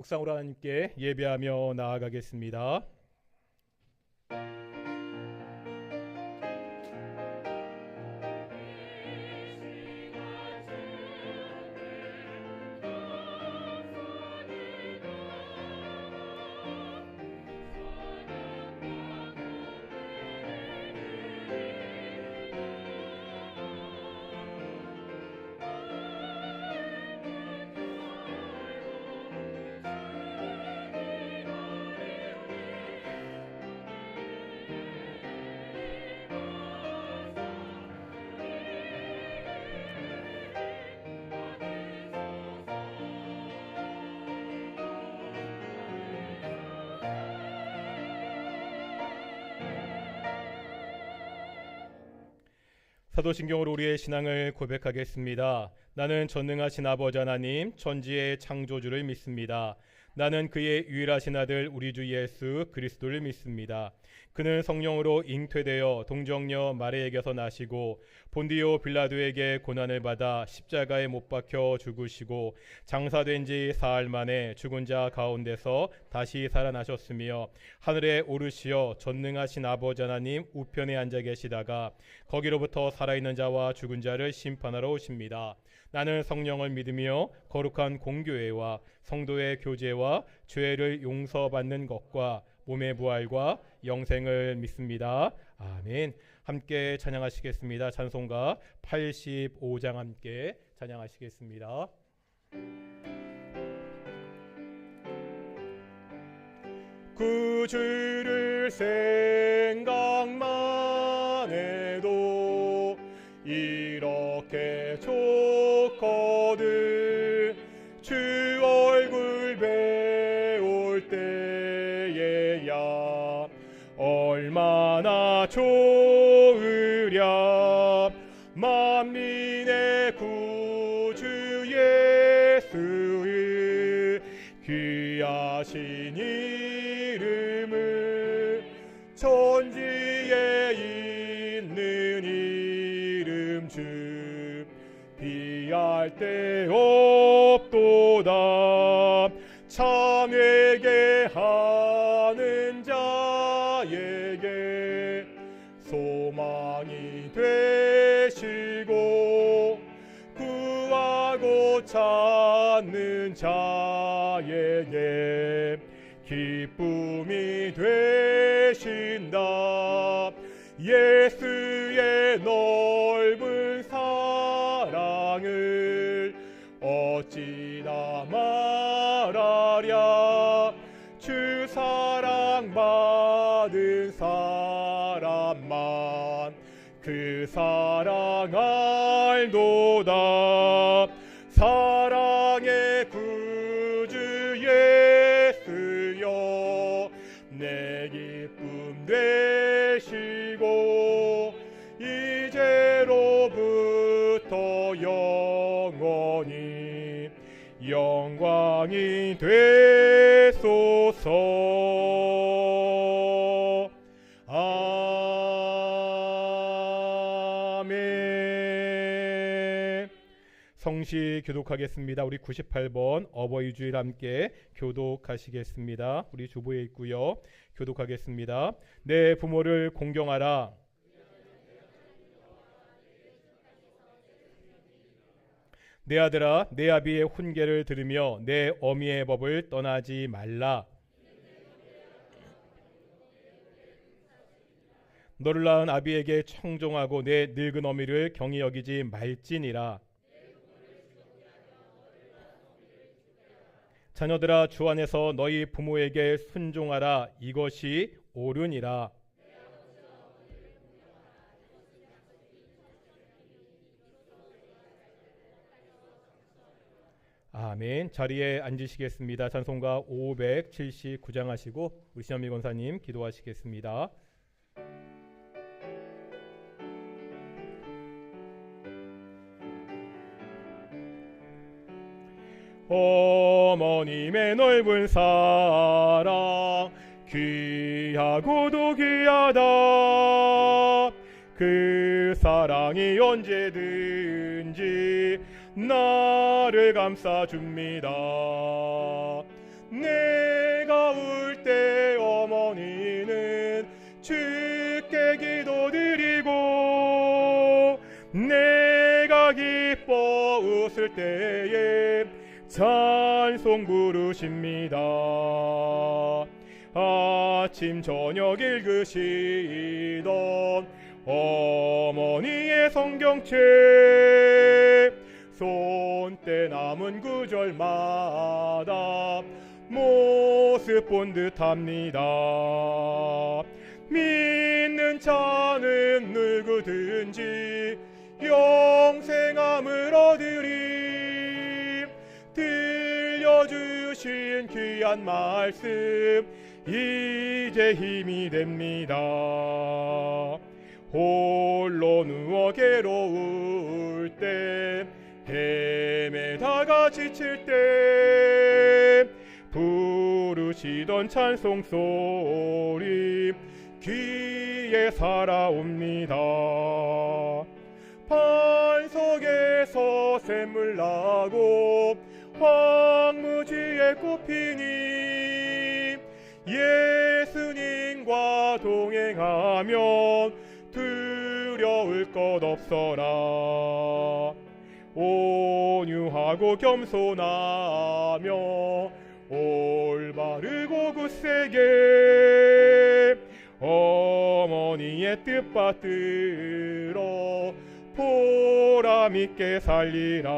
묵상으로 하나님께 예배하며 나아가겠습니다. 사도신경으로 우리의 신앙을 고백하겠습니다. 나는 전능하신 아버지 하나님 천지의 창조주를 믿습니다. 나는 그의 유일하신 아들 우리 주 예수 그리스도를 믿습니다. 그는 성령으로 잉태되어 동정녀 마리아에게서 나시고 본디오 빌라도에게 고난을 받아 십자가에 못 박혀 죽으시고 장사된 지 사흘 만에 죽은 자 가운데서 다시 살아나셨으며 하늘에 오르시어 전능하신 아버지 하나님 우편에 앉아 계시다가 거기로부터 살아있는 자와 죽은 자를 심판하러 오십니다. 나는 성령을 믿으며 거룩한 공교회와 성도의 교제와 죄를 용서받는 것과 몸의 부활과 영생을 믿습니다. 아멘. 함께 찬양하시겠습니다. 찬송가 85장 함께 찬양하시겠습니다. 구주를 생각만 해도 이렇게 좋거든. 주 얼굴 배울 때에야 얼마나 좋으랴. 만민의 구주 예수의 귀하신 이름을 천지에 있는 이름 주 비할 데 없도다. 참 회개하는 자에게 소망이 되시고 구하고 찾는 자에게 기쁨이 되신다. 예수의 넓은 사랑을 어찌다 말하랴. 주 사랑 받은 사람만 그 사랑 알도다. 사랑의 구주 예수여 내 기쁨 되시고 이제로부터 영원히 영광이 되소서. 아멘. 성시 교독하겠습니다. 우리 98번 어버이 주일 함께 교독하시겠습니다. 우리 주보에 있고요. 교독하겠습니다. 내 부모를 공경하라. 내 아들아 내 아비의 훈계를 들으며 내 어미의 법을 떠나지 말라. 너를 낳은 아비에게 청종하고 내 늙은 어미를 경히 여기지 말지니라. 자녀들아 주 안에서 너희 부모에게 순종하라. 이것이 옳으니라. 아멘. 자리에 앉으시겠습니다. 찬송가 579장 하시고 우리 신현미 권사님 기도하시겠습니다. 어머님의 넓은 사랑 귀하고도 귀하다. 그 사랑이 언제든지 나를 감싸줍니다. 주께 기도드리고 내가 기뻐 웃을 때에 찬송 부르십니다. 아침 저녁 읽으시던 어머니의 성경책 손때 남은 구절마다 모습 본 듯합니다. 믿는 자는 누구든지 영생함을 얻으리. 들려주신 귀한 말씀 이제 힘이 됩니다. 홀로 누워 괴로울 때 헤매다가 지칠 때 부르시던 찬송소리 귀에 살아옵니다. 반석에서 샘물 나고 황무지에 꽃피니 예수님과 동행하면 두려울 것 없어라. 온유하고 겸손하며 올바르고 굳세게 어머니의 뜻받들어 보람있게 살리라.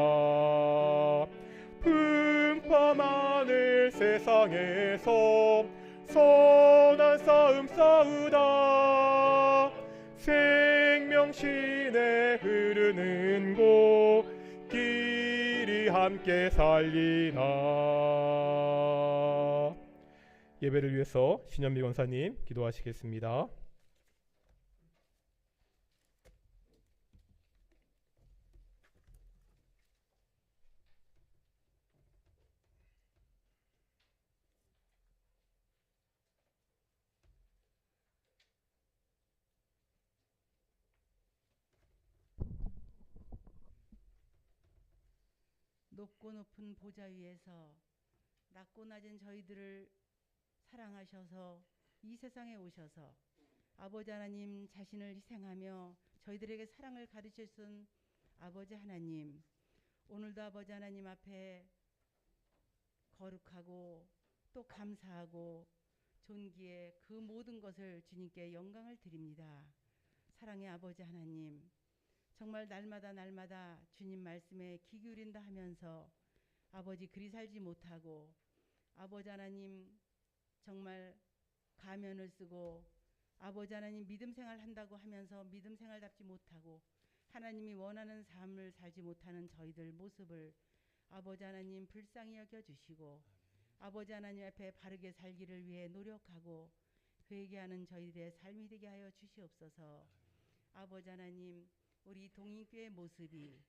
풍파 많을 세상에서 선한 싸움 싸우다 생명신에 흐르는 곳 길이 함께 살리라. 예배를 위해서 신현미 권사님 기도하시겠습니다. 높고 높은 보좌 위에서 낮고 낮은 저희들을 사랑하셔서 이 세상에 오셔서 아버지 하나님 자신을 희생하며 저희들에게 사랑을 가르치신 아버지 하나님, 오늘도 아버지 하나님 앞에 거룩하고 또 감사하고 존귀에 그 모든 것을 주님께 영광을 드립니다. 사랑의 아버지 하나님, 정말 날마다 주님 말씀에 귀 기울인다 하면서 아버지 그리 살지 못하고 아버지 하나님 정말 가면을 쓰고 아버지 하나님 믿음 생활 한다고 하면서 믿음 생활답지 못하고 하나님이 원하는 삶을 살지 못하는 저희들 모습을 아버지 하나님 불쌍히 여겨주시고 아버지 하나님 앞에 바르게 살기를 위해 노력하고 회개하는 저희들의 삶이 되게 하여 주시옵소서. 아버지 하나님, 우리 동인교회 모습이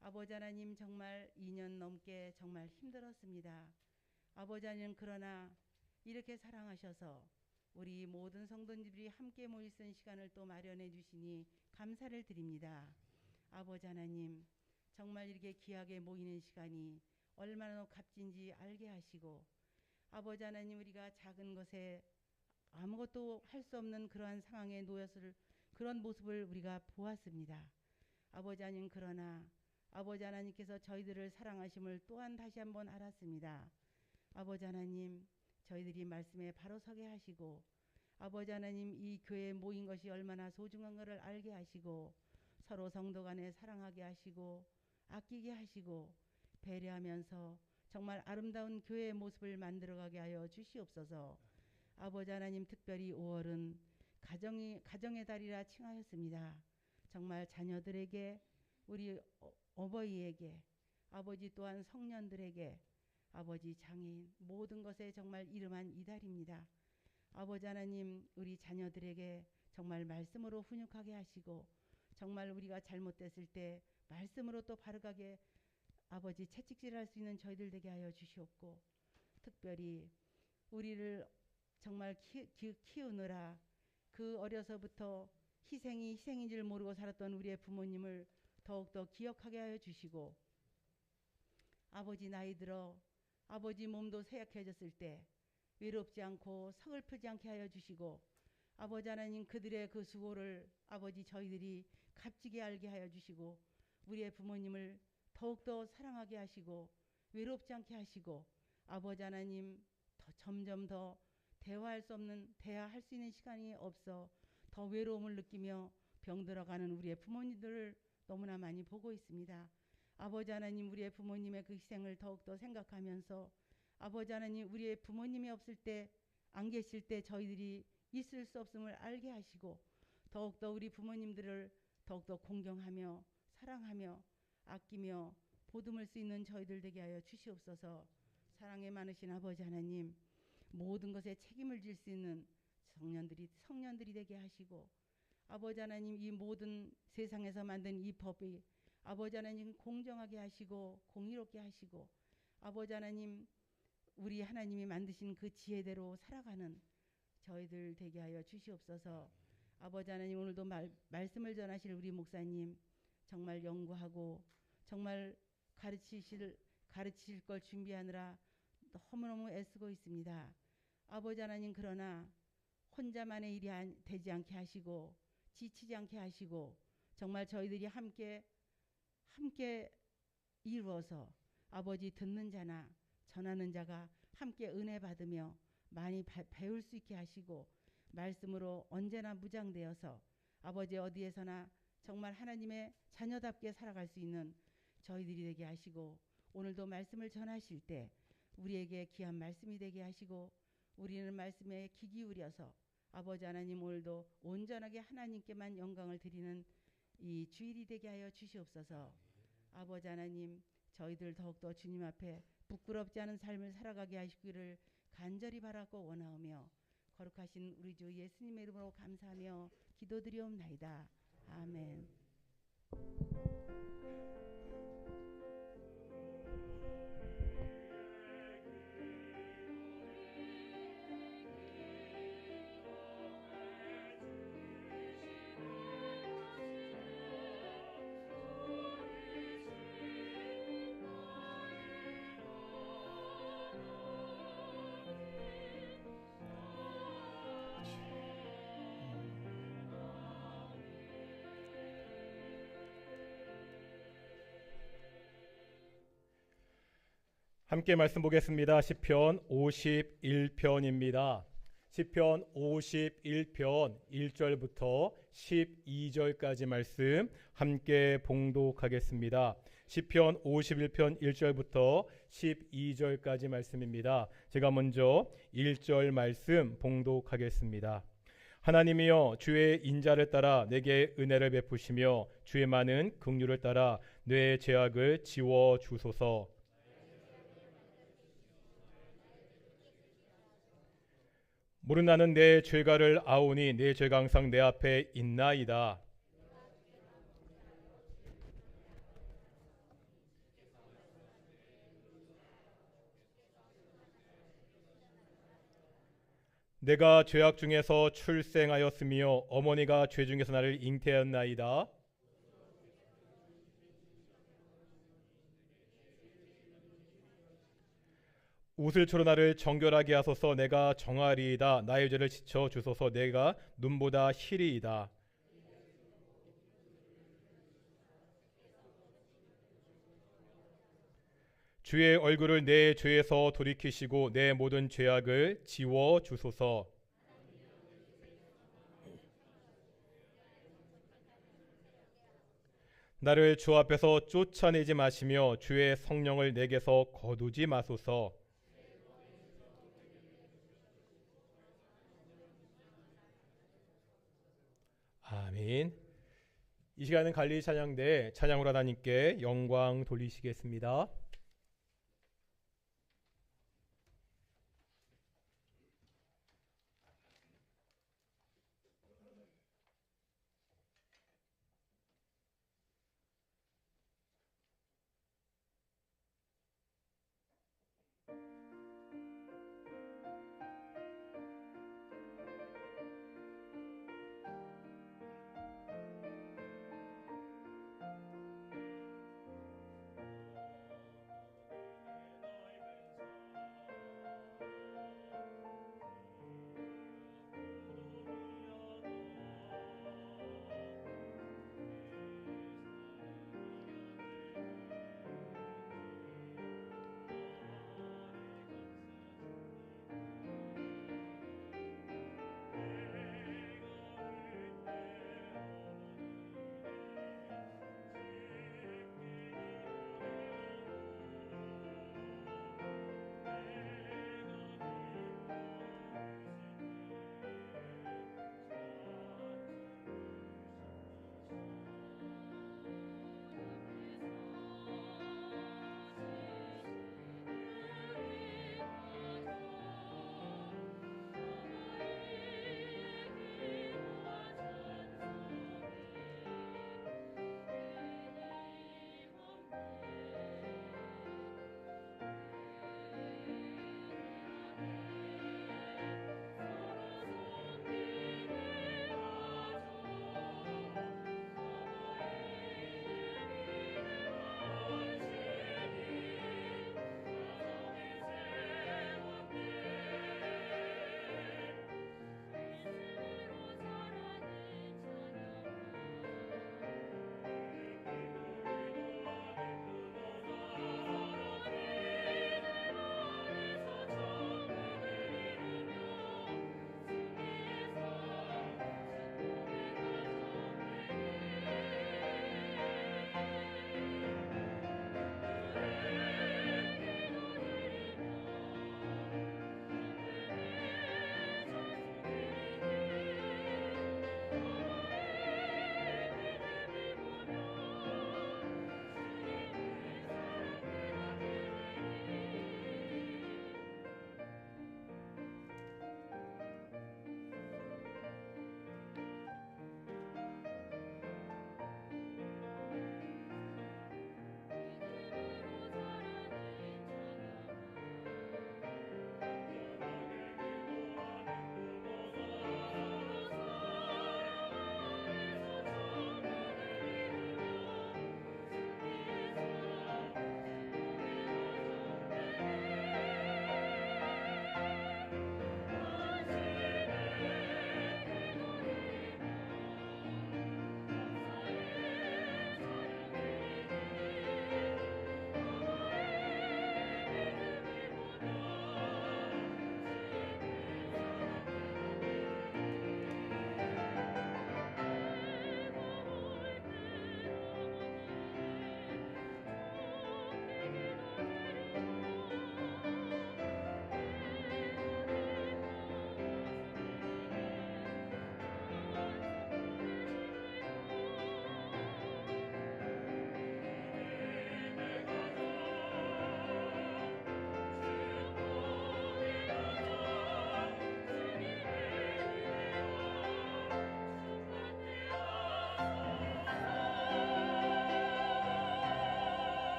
아버지 하나님 정말 2년 넘게 정말 힘들었습니다. 아버지 하나님, 그러나 이렇게 사랑하셔서 우리 모든 성도님들이 함께 모일 수 있는 시간을 또 마련해 주시니 감사를 드립니다. 아버지 하나님, 정말 이렇게 귀하게 모이는 시간이 얼마나 값진지 알게 하시고 아버지 하나님, 우리가 작은 것에 아무것도 할 수 없는 그러한 상황에 놓였을 그런 모습을 우리가 보았습니다. 아버지 하나님, 그러나 아버지 하나님께서 저희들을 사랑하심을 또한 다시 한번 알았습니다. 아버지 하나님, 저희들이 말씀에 바로 서게 하시고 아버지 하나님, 이 교회에 모인 것이 얼마나 소중한 것을 알게 하시고 서로 성도 간에 사랑하게 하시고 아끼게 하시고 배려하면서 정말 아름다운 교회의 모습을 만들어가게 하여 주시옵소서. 아버지 하나님, 특별히 5월은 가정의 달이라 칭하였습니다. 정말 자녀들에게, 우리 어버이에게, 아버지 또한 성년들에게, 아버지 장애인 모든 것에 정말 이름한 이달입니다. 아버지 하나님, 우리 자녀들에게 정말 말씀으로 훈육하게 하시고 정말 우리가 잘못됐을 때 말씀으로 또 바르게 아버지 채찍질할 수 있는 저희들 되게 하여 주시옵고 특별히 우리를 정말 키우느라 그 어려서부터 희생인 줄 모르고 살았던 우리의 부모님을 더욱더 기억하게 하여 주시고 아버지 나이 들어 아버지 몸도 쇠약해졌을 때 외롭지 않고 서글프지 않게 하여 주시고 아버지 하나님, 그들의 그 수고를 아버지 저희들이 값지게 알게 하여 주시고, 우리의 부모님을 더욱더 사랑하게 하시고 외롭지 않게 하시고, 아버지 하나님 점점 더 대화할 수 있는 시간이 없어 더 외로움을 느끼며 병들어가는 우리의 부모님들을 너무나 많이 보고 있습니다. 아버지 하나님, 우리의 부모님의 그 희생을 더욱더 생각하면서 아버지 하나님, 우리의 부모님이 없을 때, 안 계실 때 저희들이 있을 수 없음을 알게 하시고, 더욱더 우리 부모님들을 더욱더 공경하며 사랑하며 아끼며 보듬을 수 있는 저희들 되게 하여 주시옵소서. 사랑에 많으신 아버지 하나님, 모든 것에 책임을 질 수 있는 성년들이 되게 하시고, 아버지 하나님, 이 모든 세상에서 만든 이 법이 아버지 하나님 공정하게 하시고 공의롭게 하시고, 아버지 하나님, 우리 하나님이 만드신 그 지혜대로 살아가는 저희들 되게 하여 주시옵소서. 아버지 하나님, 오늘도 말씀을 전하실 우리 목사님 정말 연구하고 정말 가르치실 걸 준비하느라 너무너무 애쓰고 있습니다. 아버지 하나님, 그러나 혼자만의 일이 되지 않게 하시고 지치지 않게 하시고, 정말 저희들이 함께 이루어서 아버지 듣는 자나 전하는 자가 함께 은혜 받으며 많이 배울 수 있게 하시고, 말씀으로 언제나 무장되어서 아버지 어디에서나 정말 하나님의 자녀답게 살아갈 수 있는 저희들이 되게 하시고, 오늘도 말씀을 전하실 때 우리에게 귀한 말씀이 되게 하시고, 우리는 말씀에 귀 기울여서 아버지 하나님, 오늘도 온전하게 하나님께만 영광을 드리는 이 주일이 되게 하여 주시옵소서. 아버지 하나님, 저희들 더욱더 주님 앞에 부끄럽지 않은 삶을 살아가게 하시기를 간절히 바라고 원하오며, 거룩하신 우리 주 예수님의 이름으로 감사하며 기도드리옵나이다. 아멘. 함께 말씀 보겠습니다. 시편 51편입니다. 시편 51편 1절부터 12절까지 말씀 함께 봉독하겠습니다. 시편 51편 1절부터 12절까지 말씀입니다. 제가 먼저 1절 말씀 봉독하겠습니다. 하나님이여, 주의 인자를 따라 내게 은혜를 베푸시며 주의 많은 긍휼을 따라 내 죄악을 지워 주소서. 무릇 나는 내 죄가를 아오니 내 죄가 항상 내 앞에 있나이다. 내가 죄악 중에서 출생하였으며 어머니가 죄 중에서 나를 잉태하였나이다. 웃을초로 나를 정결하게 하소서. 내가 정하리이다. 나의 죄를 지쳐 주소서. 내가 눈보다 희리이다. 주의 얼굴을 내 죄에서 돌이키시고 내 모든 죄악을 지워 주소서. 나를 주 앞에서 쫓아내지 마시며 주의 성령을 내게서 거두지 마소서. 아멘. 이 시간은 갈릴리 찬양대 찬양으로 하나님께 영광 돌리시겠습니다.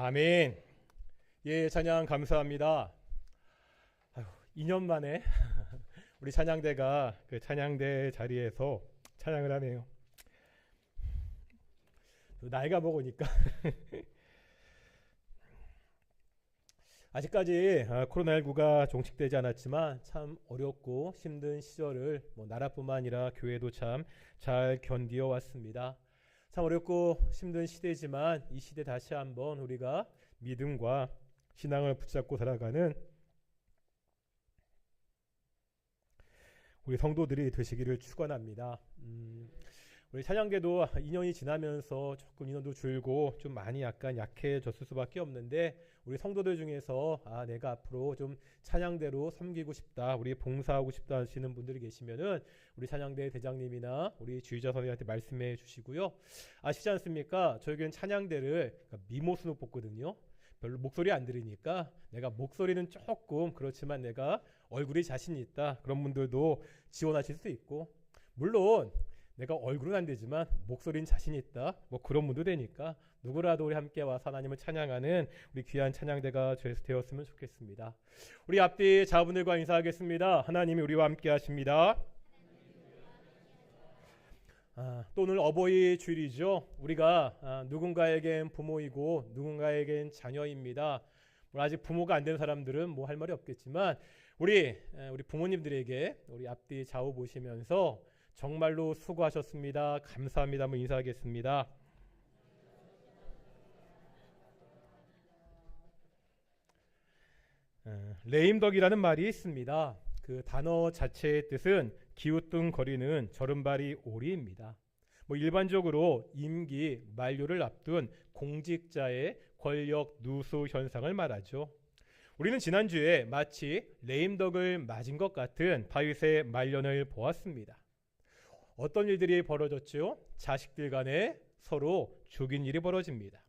아멘. 예, 찬양 감사합니다. 2년 만에 우리 찬양대가 그 찬양대 자리에서 찬양을 하네요. 나이가 먹으니까 아직까지 코로나19가 종식되지 않았지만 참 어렵고 힘든 시절을 나라뿐만 아니라 교회도 참 잘 견디어 왔습니다. 참 어렵고 힘든 시대지만 이 시대 다시 한번 우리가 믿음과 신앙을 붙잡고 살아가는 우리 성도들이 되시기를 축원합니다. 우리 찬양대도 2년이 지나면서 조금 인원도 줄고 좀 많이 약간 약해졌을 수밖에 없는데 우리 성도들 중에서 내가 앞으로 좀 찬양대로 섬기고 싶다, 우리 봉사하고 싶다 하시는 분들이 계시면은 우리 찬양대 대장님이나 우리 주의자 선생님한테 말씀해 주시고요. 아시지 않습니까? 저희는 찬양대를 미모순으로 뽑거든요. 별로 목소리 안 들으니까 내가 목소리는 조금 그렇지만 내가 얼굴이 자신 있다, 그런 분들도 지원하실 수 있고, 물론 내가 얼굴은 안 되지만 목소리는 자신 있다, 그런 분도 되니까 누구라도 우리 함께 와서 하나님을 찬양하는 우리 귀한 찬양대가 되었으면 좋겠습니다. 우리 앞뒤 자분들과 인사하겠습니다. 하나님이 우리와 함께 하십니다. 또 오늘 어버이 주일이죠. 우리가 누군가에겐 부모이고 누군가에겐 자녀입니다. 아직 부모가 안 된 사람들은 할 말이 없겠지만 우리 부모님들에게 우리 앞뒤 좌우 보시면서 정말로 수고하셨습니다, 감사합니다 한번 인사하겠습니다. 레임덕이라는 말이 있습니다. 그 단어 자체의 뜻은 기우뚱거리는 저른발이 오리입니다. 일반적으로 임기 만료를 앞둔 공직자의 권력 누수 현상을 말하죠. 우리는 지난주에 마치 레임덕을 맞은 것 같은 다윗의 말년을 보았습니다. 어떤 일들이 벌어졌죠? 자식들 간에 서로 죽인 일이 벌어집니다.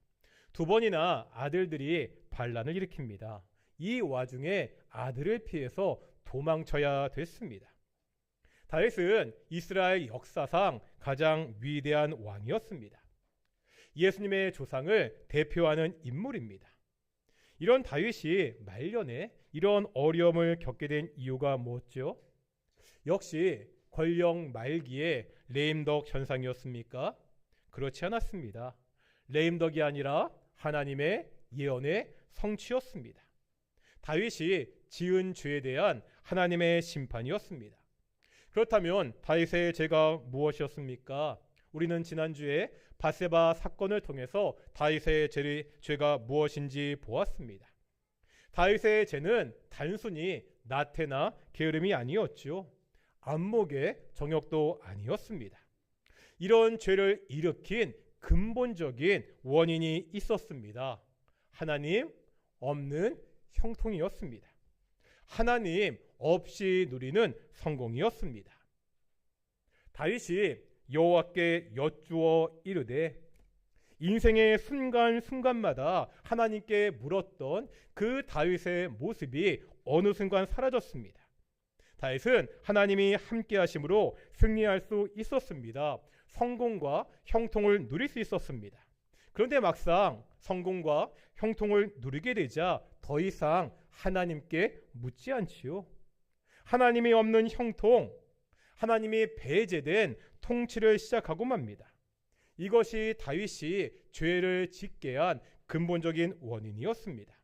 2번이나 아들들이 반란을 일으킵니다. 이 와중에 아들을 피해서 도망쳐야 됐습니다. 다윗은 이스라엘 역사상 가장 위대한 왕이었습니다. 예수님의 조상을 대표하는 인물입니다. 이런 다윗이 말년에 이런 어려움을 겪게 된 이유가 뭐였죠? 역시 권력 말기에 레임덕 현상이었습니까? 그렇지 않았습니다. 레임덕이 아니라 하나님의 예언의 성취였습니다. 다윗이 지은 죄에 대한 하나님의 심판이었습니다. 그렇다면 다윗의 죄가 무엇이었습니까? 우리는 지난주에 밧세바 사건을 통해서 다윗의 죄가 무엇인지 보았습니다. 다윗의 죄는 단순히 나태나 게으름이 아니었죠. 안목의 정욕도 아니었습니다. 이런 죄를 일으킨 근본적인 원인이 있었습니다. 하나님 없는 형통이었습니다. 하나님 없이 누리는 성공이었습니다. 다윗이 여호와께 여쭈어 이르되 인생의 순간순간마다 하나님께 물었던 그 다윗의 모습이 어느 순간 사라졌습니다. 다윗은 하나님이 함께 하심으로 승리할 수 있었습니다. 성공과 형통을 누릴 수 있었습니다. 그런데 막상 성공과 형통을 누리게 되자 더 이상 하나님께 묻지 않지요. 하나님이 없는 형통, 하나님이 배제된 통치를 시작하고 맙니다. 이것이 다윗이 죄를 짓게 한 근본적인 원인이었습니다.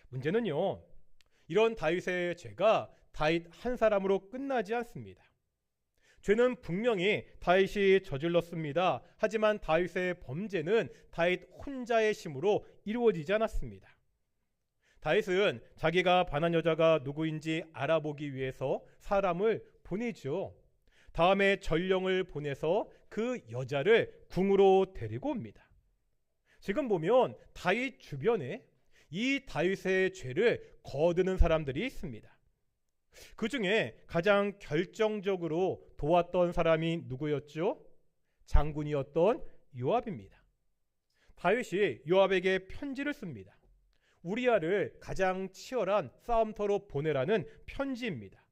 문제는요, 이런 다윗의 죄가 다윗 한 사람으로 끝나지 않습니다. 죄는 분명히 다윗이 저질렀습니다. 하지만 다윗의 범죄는 다윗 혼자의 힘으로 이루어지지 않았습니다. 다윗은 자기가 반한 여자가 누구인지 알아보기 위해서 사람을 보내죠. 다음에 전령을 보내서 그 여자를 궁으로 데리고 옵니다. 지금 보면 다윗 주변에 이 다윗의 죄를 거두는 사람들이 있습니다. 그 중에 가장 결정적으로 도왔던 사람이 누구였죠? 장군이었던 요압입니다. 다윗이 요압에게 편지를 씁니다. 우리아를 가장 치열한 싸움터로 보내라는 편지입니다.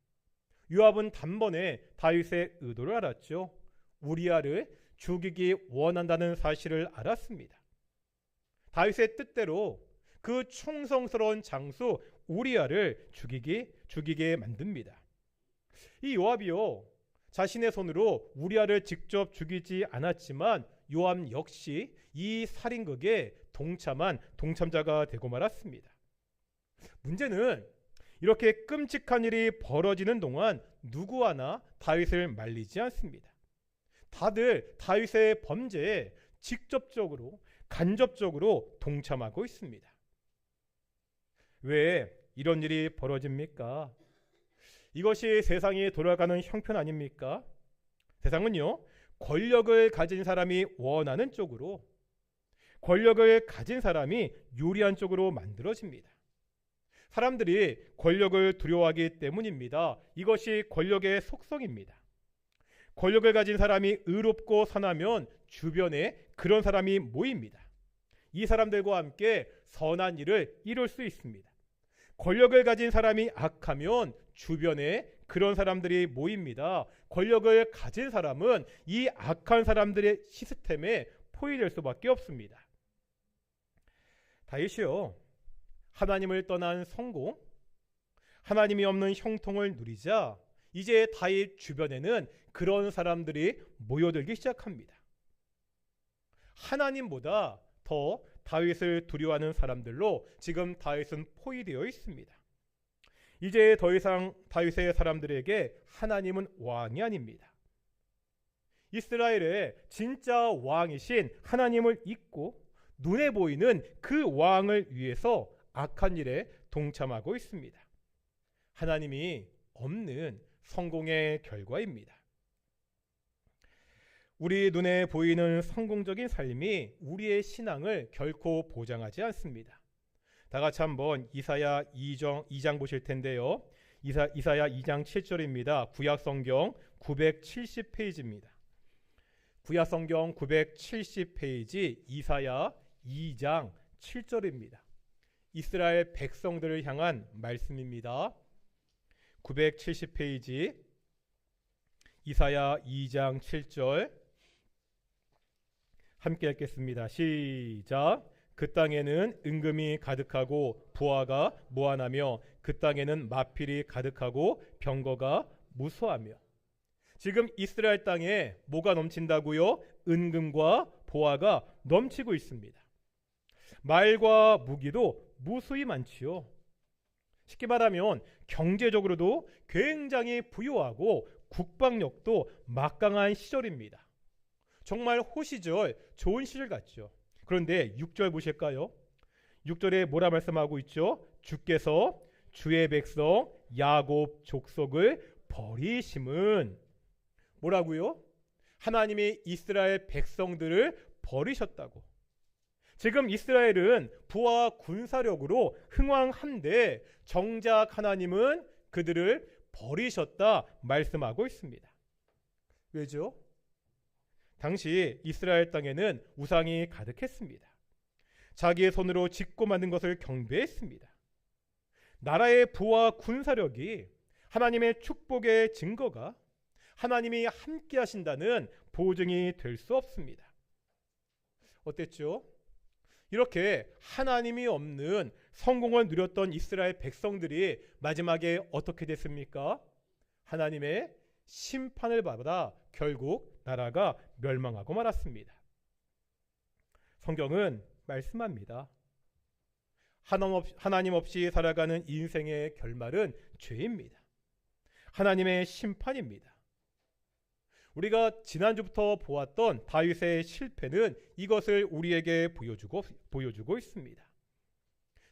요압은 단번에 다윗의 의도를 알았죠. 우리아를 죽이기 원한다는 사실을 알았습니다. 다윗의 뜻대로 그 충성스러운 장수 우리아를 죽이게 만듭니다. 이 요압이요, 자신의 손으로 우리아를 직접 죽이지 않았지만 요압 역시 이 살인극에 동참자가 되고 말았습니다. 문제는 이렇게 끔찍한 일이 벌어지는 동안 누구 하나 다윗을 말리지 않습니다. 다들 다윗의 범죄에 직접적으로 간접적으로 동참하고 있습니다. 왜 이런 일이 벌어집니까? 이것이 세상이 돌아가는 형편 아닙니까? 세상은요, 권력을 가진 사람이 원하는 쪽으로, 권력을 가진 사람이 유리한 쪽으로 만들어집니다. 사람들이 권력을 두려워하기 때문입니다. 이것이 권력의 속성입니다. 권력을 가진 사람이 의롭고 선하면 주변에 그런 사람이 모입니다. 이 사람들과 함께 선한 일을 이룰 수 있습니다. 권력을 가진 사람이 악하면 주변에 그런 사람들이 모입니다. 권력을 가진 사람은 이 악한 사람들의 시스템에 포위될 수밖에 없습니다. 다윗이요, 하나님을 떠난 성공, 하나님이 없는 형통을 누리자 이제 다윗 주변에는 그런 사람들이 모여들기 시작합니다. 하나님보다 더 다윗을 두려워하는 사람들로 지금 다윗은 포위되어 있습니다. 이제 더 이상 다윗의 사람들에게 하나님은 왕이 아닙니다. 이스라엘의 진짜 왕이신 하나님을 잊고 눈에 보이는 그 왕을 위해서 악한 일에 동참하고 있습니다. 하나님이 없는 성공의 결과입니다. 우리 눈에 보이는 성공적인 삶이 우리의 신앙을 결코 보장하지 않습니다. 다 같이 한번 이사야 2장 보실 텐데요. 이사야 2장 7절입니다. 구약성경 970페이지입니다. 구약성경 970페이지 이사야 2장 7절입니다. 이스라엘 백성들을 향한 말씀입니다. 970페이지 이사야 2장 7절 함께 읽겠습니다. 시작. 그 땅에는 은금이 가득하고 부하가 무한하며 그 땅에는 마필이 가득하고 병거가 무수하며. 지금 이스라엘 땅에 뭐가 넘친다고요? 은금과 보화가 넘치고 있습니다. 말과 무기도 무수히 많지요. 쉽게 말하면 경제적으로도 굉장히 부유하고 국방력도 막강한 시절입니다. 정말 호시절, 좋은 시절 같죠. 그런데 6절 보실까요? 6절에 뭐라 말씀하고 있죠? 주께서 주의 백성 야곱 족속을 버리심은 뭐라고요? 하나님이 이스라엘 백성들을 버리셨다고. 지금 이스라엘은 부와 군사력으로 흥왕한데 정작 하나님은 그들을 버리셨다 말씀하고 있습니다. 왜죠? 당시 이스라엘 땅에는 우상이 가득했습니다. 자기의 손으로 짓고 만든 것을 경배했습니다. 나라의 부와 군사력이 하나님의 축복의 증거가 하나님이 함께 하신다는 보증이 될 수 없습니다. 어땠죠? 이렇게 하나님이 없는 성공을 누렸던 이스라엘 백성들이 마지막에 어떻게 됐습니까? 하나님의 심판을 받아 결국 나라가 멸망하고 말았습니다. 성경은 말씀합니다. 하나님 없이 살아가는 인생의 결말은 죄입니다. 하나님의 심판입니다. 우리가 지난주부터 보았던 다윗의 실패는 이것을 우리에게 보여주고 있습니다.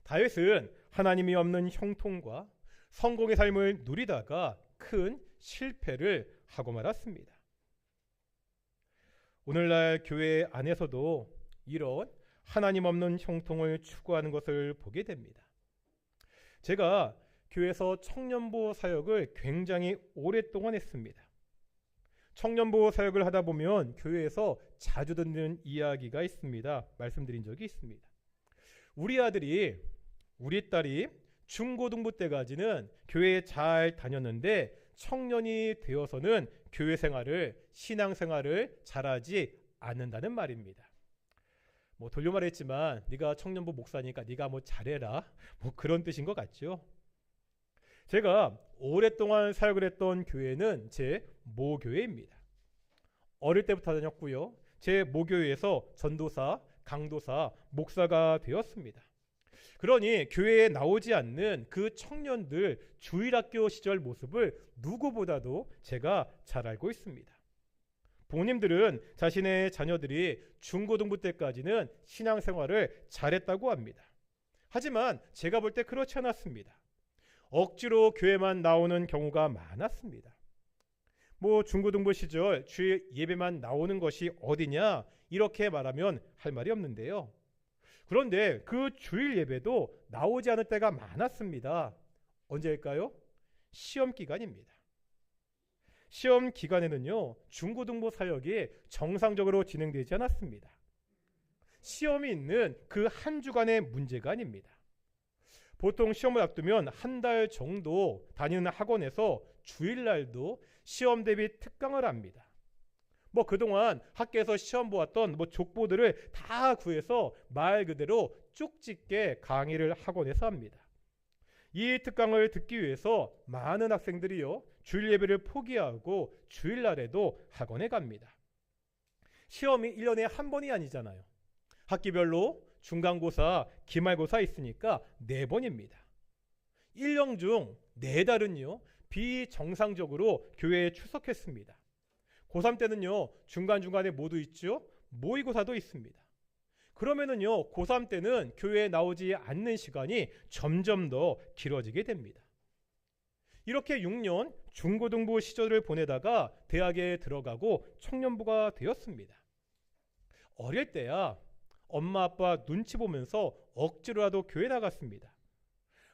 다윗은 하나님이 없는 형통과 성공의 삶을 누리다가 큰 실패를 하고 말았습니다. 오늘날 교회 안에서도 이런 하나님 없는 형통을 추구하는 것을 보게 됩니다. 제가 교회에서 청년부 사역을 굉장히 오랫동안 했습니다. 청년부 사역을 하다 보면 교회에서 자주 듣는 이야기가 있습니다. 말씀드린 적이 있습니다. 우리 아들이, 우리 딸이 중고등부 때까지는 교회에 잘 다녔는데 청년이 되어서는 교회 생활을, 신앙 생활을 잘하지 않는다는 말입니다. 뭐 돌려 말했지만 네가 청년부 목사니까 네가 뭐 잘해라, 뭐 그런 뜻인 것 같죠. 제가 오랫동안 사역을 했던 교회는 제 모교회입니다. 어릴 때부터 다녔고요. 제 모교회에서 전도사, 강도사, 목사가 되었습니다. 그러니 교회에 나오지 않는 그 청년들 주일학교 시절 모습을 누구보다도 제가 잘 알고 있습니다. 부모님들은 자신의 자녀들이 중고등부 때까지는 신앙생활을 잘했다고 합니다. 하지만 제가 볼 때 그렇지 않았습니다. 억지로 교회만 나오는 경우가 많았습니다. 뭐 중고등부 시절 주일 예배만 나오는 것이 어디냐 이렇게 말하면 할 말이 없는데요. 그런데 그 주일 예배도 나오지 않을 때가 많았습니다. 언제일까요? 시험 기간입니다. 시험 기간에는요, 중고등부 사역이 정상적으로 진행되지 않았습니다. 시험이 있는 그 한 주간의 문제가 아닙니다. 보통 시험을 앞두면 한 달 정도 다니는 학원에서 주일날도 시험 대비 특강을 합니다. 뭐 그동안 학교에서 시험 보았던 뭐 족보들을 다 구해서 말 그대로 쪽집게 강의를 학원에서 합니다. 이 특강을 듣기 위해서 많은 학생들이요, 주일 예배를 포기하고 주일날에도 학원에 갑니다. 시험이 1년에 한 번이 아니잖아요. 학기별로 중간고사, 기말고사 있으니까 4번입니다. 1년 중 4달은요 비정상적으로 교회에 출석했습니다. 고3 때는요 중간중간에 모두 있죠. 모의고사도 있습니다. 그러면은요 고3 때는 교회에 나오지 않는 시간이 점점 더 길어지게 됩니다. 이렇게 6년 중고등부 시절을 보내다가 대학에 들어가고 청년부가 되었습니다. 어릴 때야 엄마 아빠 눈치 보면서 억지로라도 교회 나갔습니다.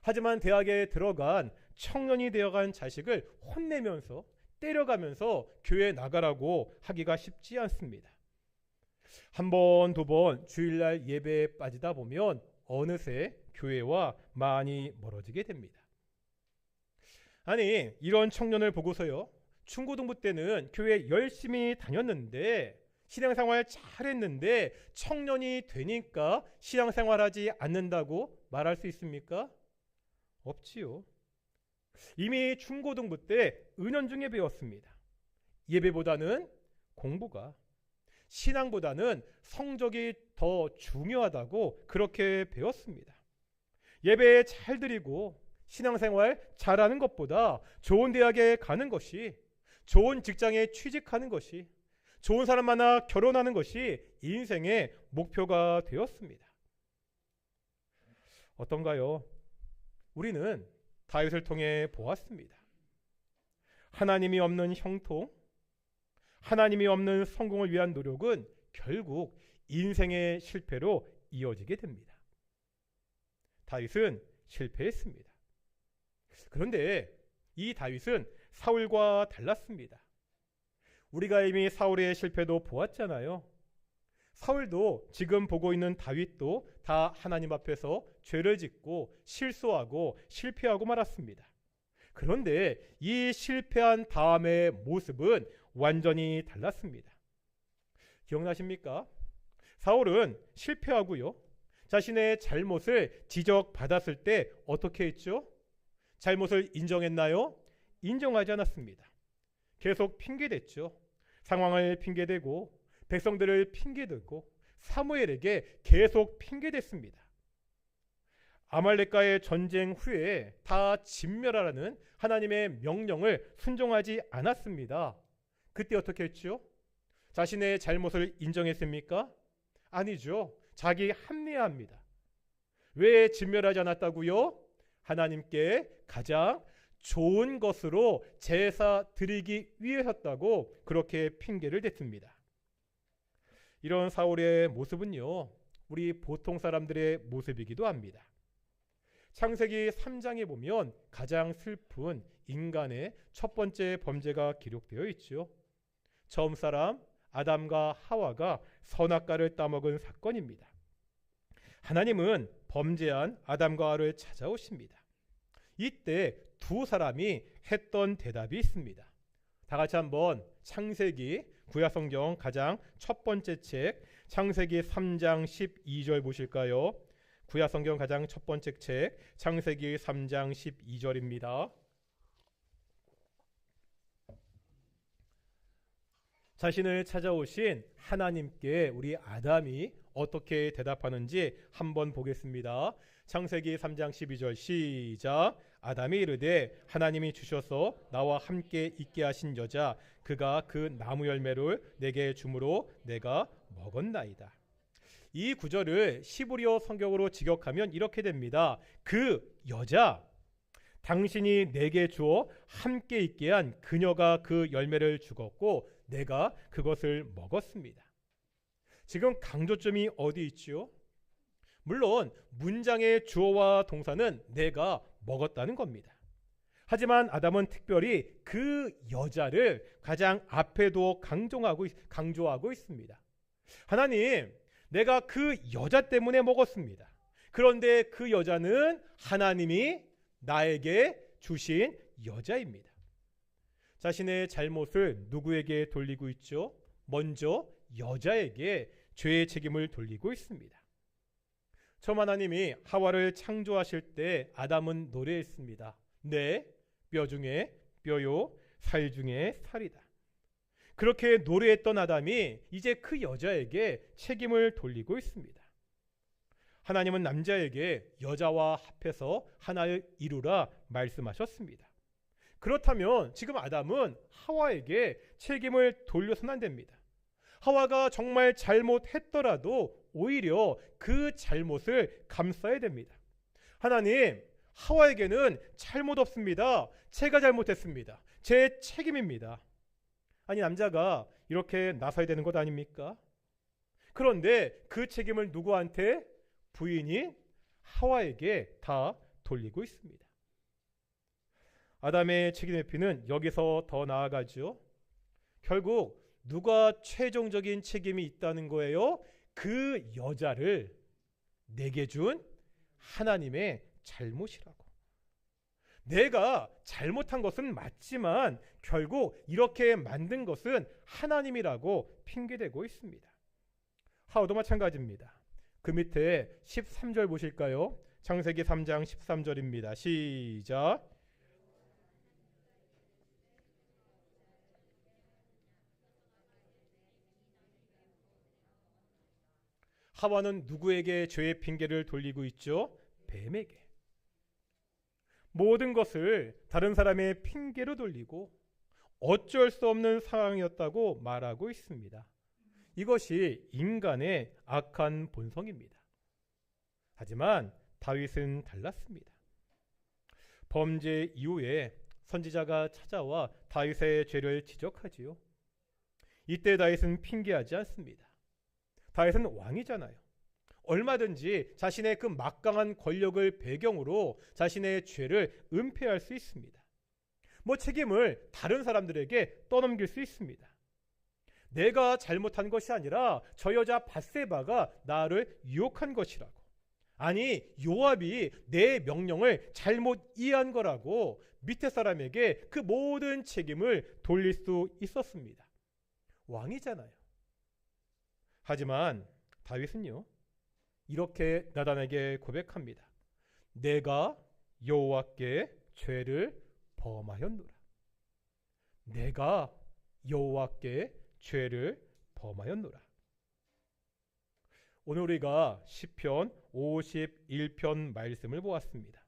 하지만 대학에 들어간 청년이 되어간 자식을 혼내면서 때려가면서 교회 나가라고 하기가 쉽지 않습니다. 한 번, 두 번 주일날 예배에 빠지다 보면 어느새 교회와 많이 멀어지게 됩니다. 아니, 이런 청년을 보고서요, 중고등부 때는 교회 열심히 다녔는데 신앙생활 잘했는데 청년이 되니까 신앙생활하지 않는다고 말할 수 있습니까? 없지요. 이미 중고등부 때 은연중에 배웠습니다. 예배보다는 공부가, 신앙보다는 성적이 더 중요하다고 그렇게 배웠습니다. 예배 잘 드리고 신앙생활 잘하는 것보다 좋은 대학에 가는 것이, 좋은 직장에 취직하는 것이, 좋은 사람 만나 결혼하는 것이 인생의 목표가 되었습니다. 어떤가요? 우리는 다윗을 통해 보았습니다. 하나님이 없는 형통, 하나님이 없는 성공을 위한 노력은 결국 인생의 실패로 이어지게 됩니다. 다윗은 실패했습니다. 그런데 이 다윗은 사울과 달랐습니다. 우리가 이미 사울의 실패도 보았잖아요. 사울도 지금 보고 있는 다윗도 다 하나님 앞에서 죄를 짓고 실수하고 실패하고 말았습니다. 그런데 이 실패한 다음의 모습은 완전히 달랐습니다. 기억나십니까? 사울은 실패하고요, 자신의 잘못을 지적받았을 때 어떻게 했죠? 잘못을 인정했나요? 인정하지 않았습니다. 계속 핑계댔죠. 상황을 핑계대고 백성들을 핑계대고 사무엘에게 계속 핑계댔습니다. 아말렉과의 전쟁 후에 다 진멸하라는 하나님의 명령을 순종하지 않았습니다. 그때 어떻게 했죠? 자신의 잘못을 인정했습니까? 아니죠. 자기 합리화합니다. 왜 진멸하지 않았다고요? 하나님께 가장 좋은 것으로 제사 드리기 위해서였다고 그렇게 핑계를 댔습니다. 이런 사울의 모습은요, 우리 보통 사람들의 모습이기도 합니다. 창세기 3장에 보면 가장 슬픈 인간의 첫 번째 범죄가 기록되어 있죠. 처음 사람 아담과 하와가 선악과를 따먹은 사건입니다. 하나님은 범죄한 아담과 하와를 찾아오십니다. 이때 두 사람이 했던 대답이 있습니다. 다 같이 한번 창세기 구약성경 가장 첫 번째 책 창세기 3장 12절 보실까요? 구약 성경 가장 첫 번째 책 창세기 3장 12절입니다. 자신을 찾아오신 하나님께 우리 아담이 어떻게 대답하는지 한번 보겠습니다. 창세기 3장 12절 시작. 아담이 이르되 하나님이 주셔서 나와 함께 있게 하신 여자 그가 그 나무 열매를 내게 주므로 내가 먹었나이다. 이 구절을 시브리어 성경으로 직역하면 이렇게 됩니다. 그 여자, 당신이 내게 주어 함께 있게 한 그녀가 그 열매를 주었고 내가 그것을 먹었습니다. 지금 강조점이 어디 있죠? 물론 문장의 주어와 동사는 내가 먹었다는 겁니다. 하지만 아담은 특별히 그 여자를 가장 앞에 두어 강조하고 있습니다. 하나님, 내가 그 여자 때문에 먹었습니다. 그런데 그 여자는 하나님이 나에게 주신 여자입니다. 자신의 잘못을 누구에게 돌리고 있죠? 먼저 여자에게 죄의 책임을 돌리고 있습니다. 처음 하나님이 하와를 창조하실 때 아담은 노래했습니다. 내 뼈 중에 뼈요 살 중에 살이다. 그렇게 노래했던 아담이 이제 그 여자에게 책임을 돌리고 있습니다. 하나님은 남자에게 여자와 합해서 하나를 이루라 말씀하셨습니다. 그렇다면 지금 아담은 하와에게 책임을 돌려서는 안 됩니다. 하와가 정말 잘못했더라도 오히려 그 잘못을 감싸야 됩니다. 하나님, 하와에게는 잘못 없습니다. 제가 잘못했습니다. 제 책임입니다. 아니, 남자가 이렇게 나서야 되는 것 아닙니까? 그런데 그 책임을 누구한테? 부인인 하와에게 다 돌리고 있습니다. 아담의 책임 회피는 여기서 더 나아가죠. 결국 누가 최종적인 책임이 있다는 거예요? 그 여자를 내게 준 하나님의 잘못이라고. 내가 잘못한 것은 맞지만 결국 이렇게 만든 것은 하나님이라고 핑계대고 있습니다. 하와도 마찬가지입니다. 그 밑에 13절 보실까요? 창세기 3장 13절입니다. 시작. 하와는 누구에게 죄의 핑계를 돌리고 있죠? 뱀에게. 모든 것을 다른 사람의 핑계로 돌리고 어쩔 수 없는 상황이었다고 말하고 있습니다. 이것이 인간의 악한 본성입니다. 하지만 다윗은 달랐습니다. 범죄 이후에 선지자가 찾아와 다윗의 죄를 지적하지요. 이때 다윗은 핑계하지 않습니다. 다윗은 왕이잖아요. 얼마든지 자신의 그 막강한 권력을 배경으로 자신의 죄를 은폐할 수 있습니다. 책임을 다른 사람들에게 떠넘길 수 있습니다. 내가 잘못한 것이 아니라 저 여자 밧세바가 나를 유혹한 것이라고. 아니, 요압이 내 명령을 잘못 이해한 거라고 밑에 사람에게 그 모든 책임을 돌릴 수 있었습니다. 왕이잖아요. 하지만 다윗은요, 이렇게 나단에게 고백합니다. 내가 여호와께 죄를 범하였노라. 내가 여호와께 죄를 범하였노라. 오늘 우리가 시편 51편 말씀을 보았습니다.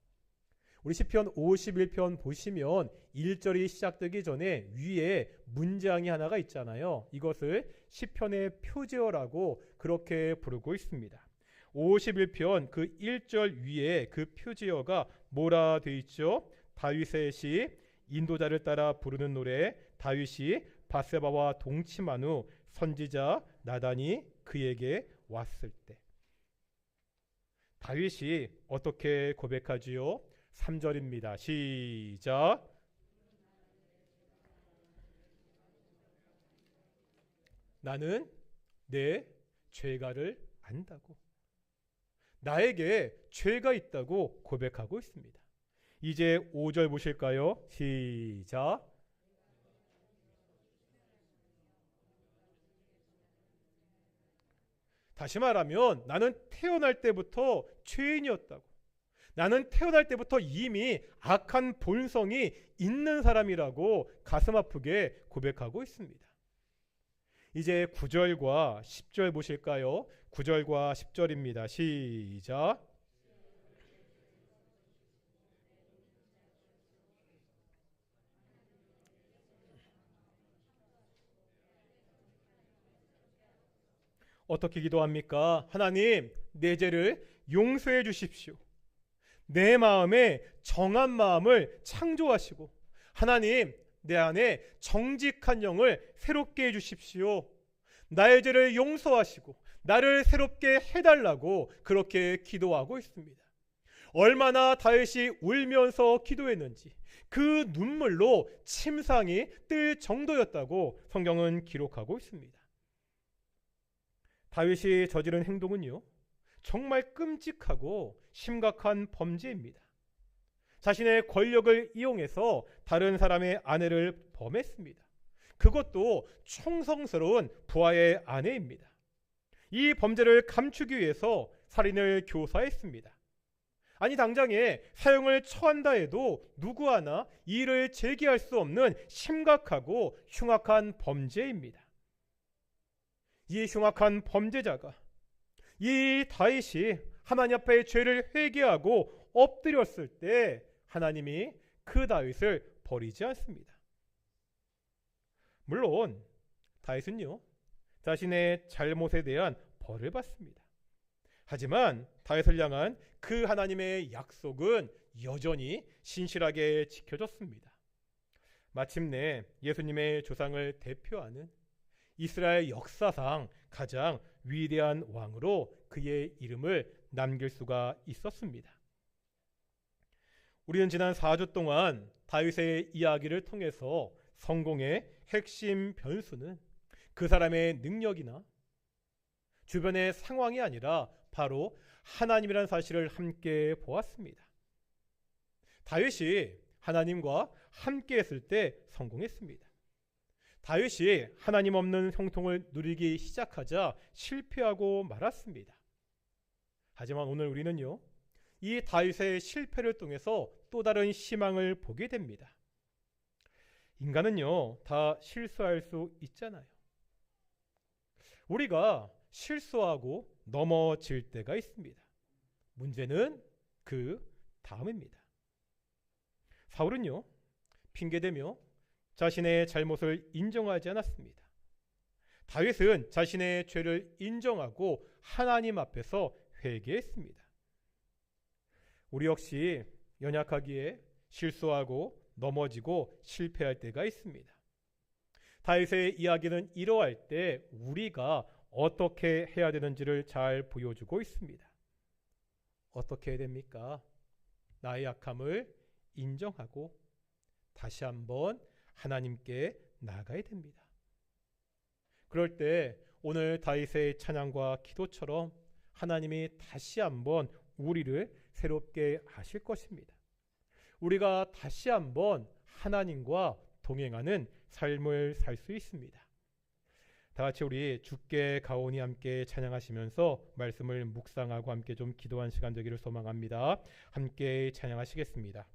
우리 시편 51편 보시면 1절이 시작되기 전에 위에 문장이 하나가 있잖아요. 이것을 시편의 표제어라고 그렇게 부르고 있습니다. 51편 그 1절 위에 그 표제어가 뭐라 되어 있죠? 다윗의 시, 인도자를 따라 부르는 노래, 다윗이 밧세바와 동침한 후 선지자 나단이 그에게 왔을 때. 다윗이 어떻게 고백하지요? 3절입니다. 시작. 나는 내 죄가를 안다고. 나에게 죄가 있다고 고백하고 있습니다. 이제 5절 보실까요? 시작. 다시 말하면 나는 태어날 때부터 죄인이었다고. 나는 태어날 때부터 이미 악한 본성이 있는 사람이라고 가슴 아프게 고백하고 있습니다. 이제 9절과 10절 보실까요? 9절과 10절입니다. 시작. 어떻게 기도합니까? 하나님, 내 죄를 용서해 주십시오. 내 마음에 정한 마음을 창조하시고 하나님, 내 안에 정직한 영을 새롭게 해주십시오. 나의 죄를 용서하시고 나를 새롭게 해달라고 그렇게 기도하고 있습니다. 얼마나 다윗이 울면서 기도했는지 그 눈물로 침상이 뜰 정도였다고 성경은 기록하고 있습니다. 다윗이 저지른 행동은요, 정말 끔찍하고 심각한 범죄입니다. 자신의 권력을 이용해서 다른 사람의 아내를 범했습니다. 그것도 충성스러운 부하의 아내입니다. 이 범죄를 감추기 위해서 살인을 교사했습니다. 아니, 당장에 사형을 처한다 해도 누구 하나 이를 제기할 수 없는 심각하고 흉악한 범죄입니다. 이 흉악한 범죄자가, 이 다윗이 하나님 앞에 죄를 회개하고 엎드렸을 때 하나님이 그 다윗을 버리지 않습니다. 물론 다윗은요, 자신의 잘못에 대한 벌을 받습니다. 하지만 다윗을 향한 그 하나님의 약속은 여전히 신실하게 지켜졌습니다. 마침내 예수님의 조상을 대표하는 이스라엘 역사상 가장 위대한 왕으로 그의 이름을 남길 수가 있었습니다. 우리는 지난 4주 동안 다윗의 이야기를 통해서 성공의 핵심 변수는 그 사람의 능력이나 주변의 상황이 아니라 바로 하나님이라는 사실을 함께 보았습니다. 다윗이 하나님과 함께 했을 때 성공했습니다. 다윗이 하나님 없는 형통을 누리기 시작하자 실패하고 말았습니다. 하지만 오늘 우리는요, 이 다윗의 실패를 통해서 또 다른 희망을 보게 됩니다. 인간은요, 다 실수할 수 있잖아요. 우리가 실수하고 넘어질 때가 있습니다. 문제는 그 다음입니다. 사울은요, 핑계대며 자신의 잘못을 인정하지 않았습니다. 다윗은 자신의 죄를 인정하고 하나님 앞에서 회개했습니다. 우리 역시 연약하기에 실수하고 넘어지고 실패할 때가 있습니다. 다윗의 이야기는 이러할 때 우리가 어떻게 해야 되는지를 잘 보여주고 있습니다. 어떻게 해야 됩니까? 나의 약함을 인정하고 다시 한번 하나님께 나아가야 됩니다. 그럴 때 오늘 다윗의 찬양과 기도처럼 하나님이 다시 한번 우리를 새롭게 하실 것입니다. 우리가 다시 한번 하나님과 동행하는 삶을 살 수 있습니다. 다 같이 우리 주께 가오니 함께 찬양하시면서 말씀을 묵상하고 함께 좀 기도한 시간 되기를 소망합니다. 함께 찬양하시겠습니다.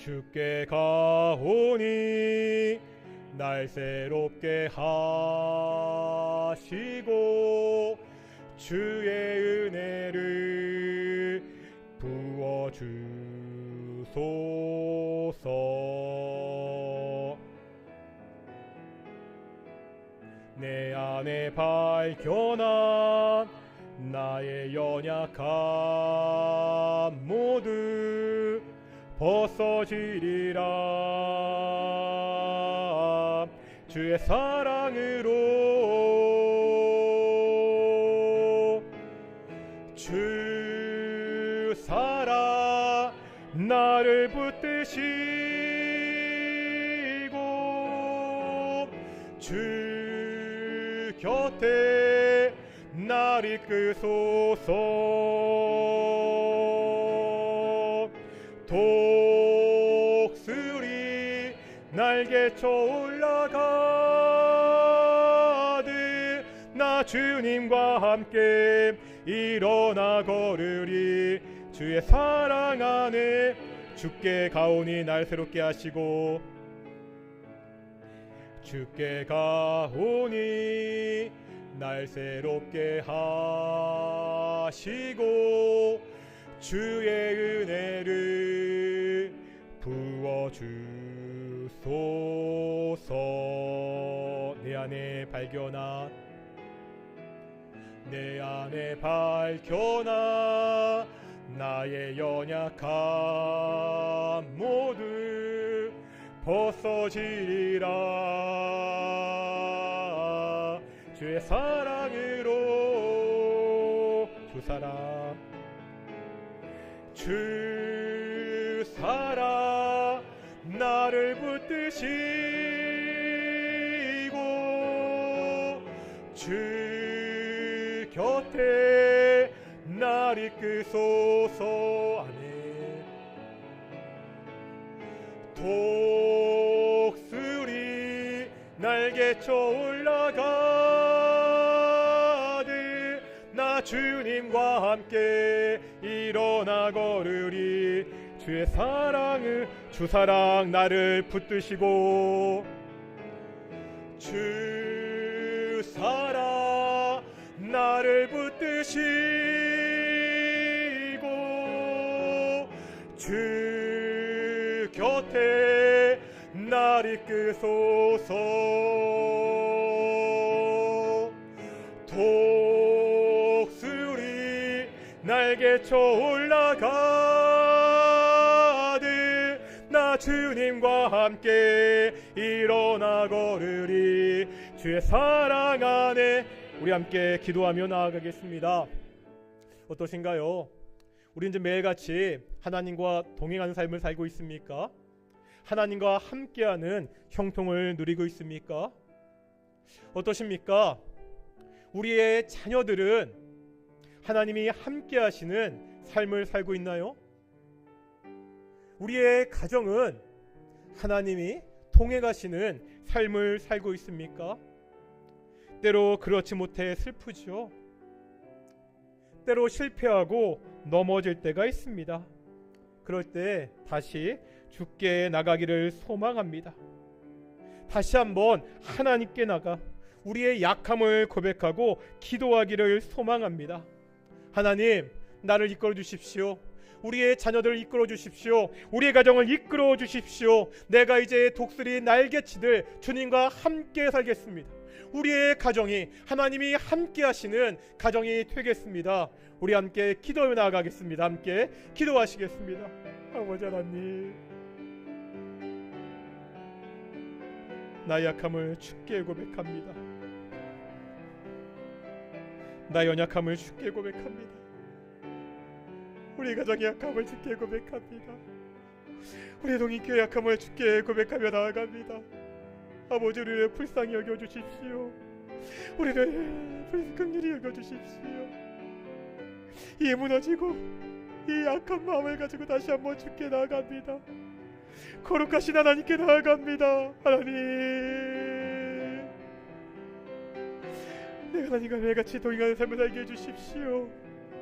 주께 가오니 날 새롭게 하시고 주의 은혜를 부어주소서. 내 안에 발견한 나의 연약함 모두 벗어지리라. 주의 사랑으로 주 사랑 나를 붙드시고 주 곁에 날 이끄소서. 날개쳐 올라가듯 나 주님과 함께 일어나 걸으리. 주의 사랑 안에 주께 가오니 날 새롭게 하시고, 주께 가오니 날 새롭게 하시고 주의 은혜를 부어주소서. 내 안에 밝혀나 나의 연약함 모두 벗어지리라. 주의 사랑으로 주 사랑 나를 붙드시고 주 곁에 날 이끄소서. 아멘. 독수리 날개쳐 올라가듯 나 주님과 함께 일어나 걸으리. 주의 사랑을 주 사랑 나를 붙드시고 주 사랑 나를 붙드시고 주 곁에 날 이끄소서. 독수리 날개쳐 올라가듯 나 주님과 함께 일어나 걸으리. 주의 사랑 안에 우리 함께 기도하며 나아가겠습니다. 어떠신가요? 우리 이제 매일같이 하나님과 동행하는 삶을 살고 있습니까? 하나님과 함께하는 형통을 누리고 있습니까? 어떠십니까? 우리의 자녀들은 하나님이 함께하시는 삶을 살고 있나요? 우리의 가정은 하나님이 동행하시는 삶을 살고 있습니까? 때로 그렇지 못해 슬프죠. 때로 실패하고 넘어질 때가 있습니다. 그럴 때 다시 주께 나가기를 소망합니다. 다시 한번 하나님께 나가 우리의 약함을 고백하고 기도하기를 소망합니다. 하나님, 나를 이끌어 주십시오. 우리의 자녀들을 이끌어 주십시오. 우리의 가정을 이끌어 주십시오. 내가 이제 독수리 날개치듯 주님과 함께 살겠습니다. 우리의 가정이 하나님이 함께 하시는 가정이 되겠습니다. 우리 함께 기도해 나가겠습니다. 함께 기도하시겠습니다. 아버지 하나님, 나의 약함을 주께 고백합니다. 나의 연약함을 주께 고백합니다. 우리 가정의 약함을 주께 고백합니다. 우리 동인교회 약함을 주께 고백하며 나아갑니다. 아버지, 우리를 불쌍히 여겨주십시오. 우리를 긍휼히 여겨주십시오. 이 무너지고 이 약한 마음을 가지고 다시 한번 주께 나아갑니다. 거룩하신 하나님께 나아갑니다. 하나님, 내가 하나님과 매일같이 동행하는 삶을 살게 해주십시오.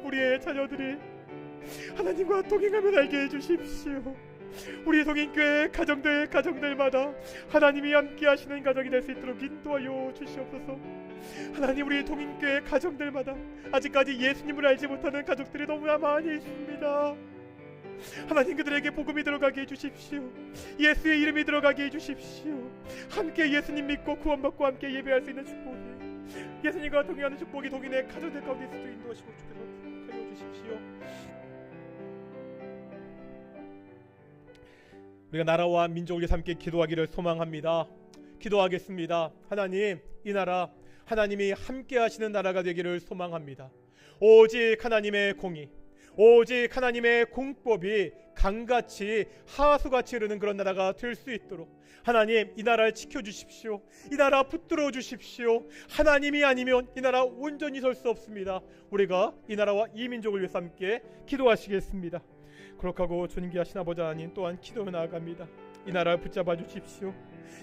우리의 자녀들이 하나님과 동행하며 살게 해주십시오. 우리 동인교회 가정들마다 하나님이 함께 하시는 가정이 될 수 있도록 인도하여 주시옵소서. 하나님, 우리 동인교회 가정들마다 아직까지 예수님을 알지 못하는 가족들이 너무나 많이 있습니다. 하나님, 그들에게 복음이 들어가게 해주십시오. 예수의 이름이 들어가게 해주십시오. 함께 예수님 믿고 구원받고 함께 예배할 수 있는 축복이, 예수님과 동행하는 축복이 동인의 가정들 가운데 있을 수 인도하시고 주께서 하여 주십시오. 우리가 나라와 민족을 위해서 함께 기도하기를 소망합니다. 기도하겠습니다. 하나님, 이 나라 하나님이 함께 하시는 나라가 되기를 소망합니다. 오직 하나님의 공의, 오직 하나님의 공법이 강같이 하수같이 흐르는 그런 나라가 될 수 있도록 하나님, 이 나라를 지켜주십시오. 이 나라 붙들어 주십시오. 하나님이 아니면 이 나라 온전히 설 수 없습니다. 우리가 이 나라와 이 민족을 위해서 함께 기도하시겠습니다. 거룩하고 존귀하신 아버지 하나님, 또한 기도해 나아갑니다. 이 나라를 붙잡아 주십시오.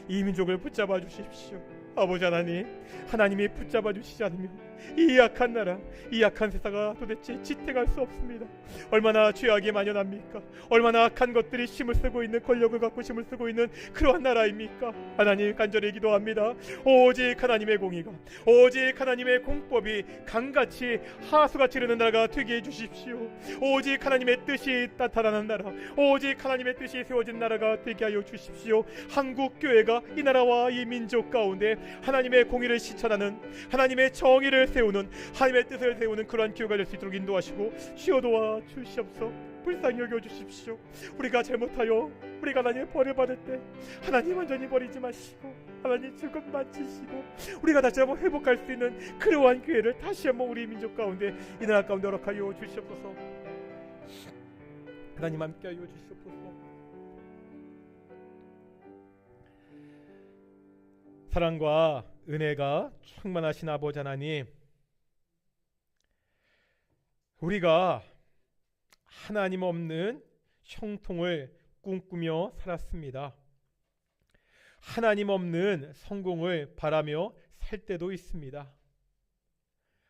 이 민족을 붙잡아 주십시오. 아버지 하나님, 하나님이 붙잡아 주시지 않으면 이 약한 나라, 이 약한 세상아 도대체 지탱할 수 없습니다. 얼마나 죄악이 만연합니까? 얼마나 악한 것들이 힘을 쓰고 있는, 권력을 갖고 힘을 쓰고 있는 그러한 나라입니까? 하나님, 간절히 기도합니다. 오직 하나님의 공의가, 오직 하나님의 공법이 강같이 하수같이 흐르는 나라가 되게 해주십시오. 오직 하나님의 뜻이 나타나는 나라, 오직 하나님의 뜻이 세워진 나라가 되게 하여 주십시오. 한국교회가 이 나라와 이 민족 가운데 하나님의 공의를 실천하는, 하나님의 정의를 세우는, 하나님의 뜻을 세우는 그러한 교회가 될 수 있도록 인도하시고 주여 도와 주시옵소서. 불쌍히 여겨 주십시오. 우리가 잘못하여 우리가 하나님의 벌을 받을 때 하나님 완전히 버리지 마시고 하나님 지금 만지시고 우리가 다시 한번 회복할 수 있는 그러한 기회를 다시 한번 우리 민족 가운데, 이 나라 가운데 허락하여 주시옵소서. 하나님 함께하여 주시옵소서. 사랑과 은혜가 충만하신 아버지 하나님, 우리가 하나님 없는 형통을 꿈꾸며 살았습니다. 하나님 없는 성공을 바라며 살 때도 있습니다.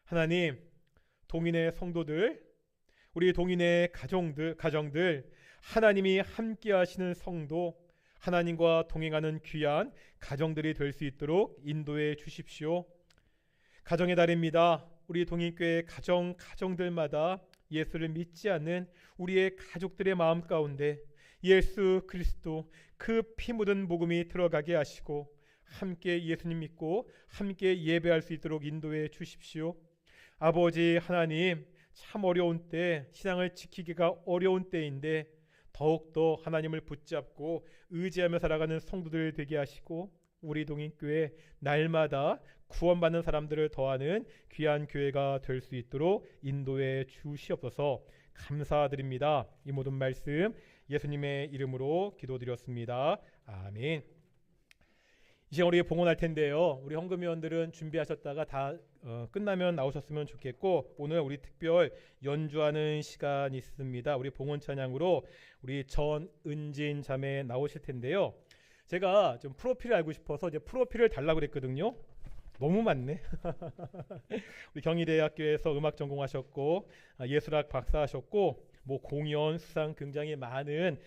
하나님, 동인의 성도들, 우리 동인의 가정들, 하나님이 함께 하시는 성도, 하나님과 동행하는 귀한 가정들이 될 수 있도록 인도해 주십시오. 가정의 달입니다. 우리 동인교회 가정들마다 예수를 믿지 않는 우리의 가족들의 마음 가운데 예수 그리스도 그 피 묻은 복음이 들어가게 하시고 함께 예수님 믿고 함께 예배할 수 있도록 인도해 주십시오. 아버지 하나님, 참 어려운 때, 신앙을 지키기가 어려운 때인데 더욱더 하나님을 붙잡고 의지하며 살아가는 성도들 되게 하시고 우리 동인교회 날마다 구원받는 사람들을 더하는 귀한 교회가 될 수 있도록 인도해 주시옵소서. 감사드립니다. 이 모든 말씀 예수님의 이름으로 기도드렸습니다. 아멘. 이 시간 우리 봉헌할 텐데요. 우리 헌금위원들은 준비하셨다가 다 끝나면 나오셨으면 좋겠고, 오늘 우리 특별 연주하는 시간이 있습니다. 우리 봉헌 찬양으로 우리 전은진 자매 나오실 텐데요. 제가 좀 프로필을 알고 싶어서 이제 프로필을 달라고 그랬거든요. 너무 많네. 우리 경희대학교에서 음악 전공하셨고 예술학 박사하셨고 뭐 공연, 수상 굉장히 많은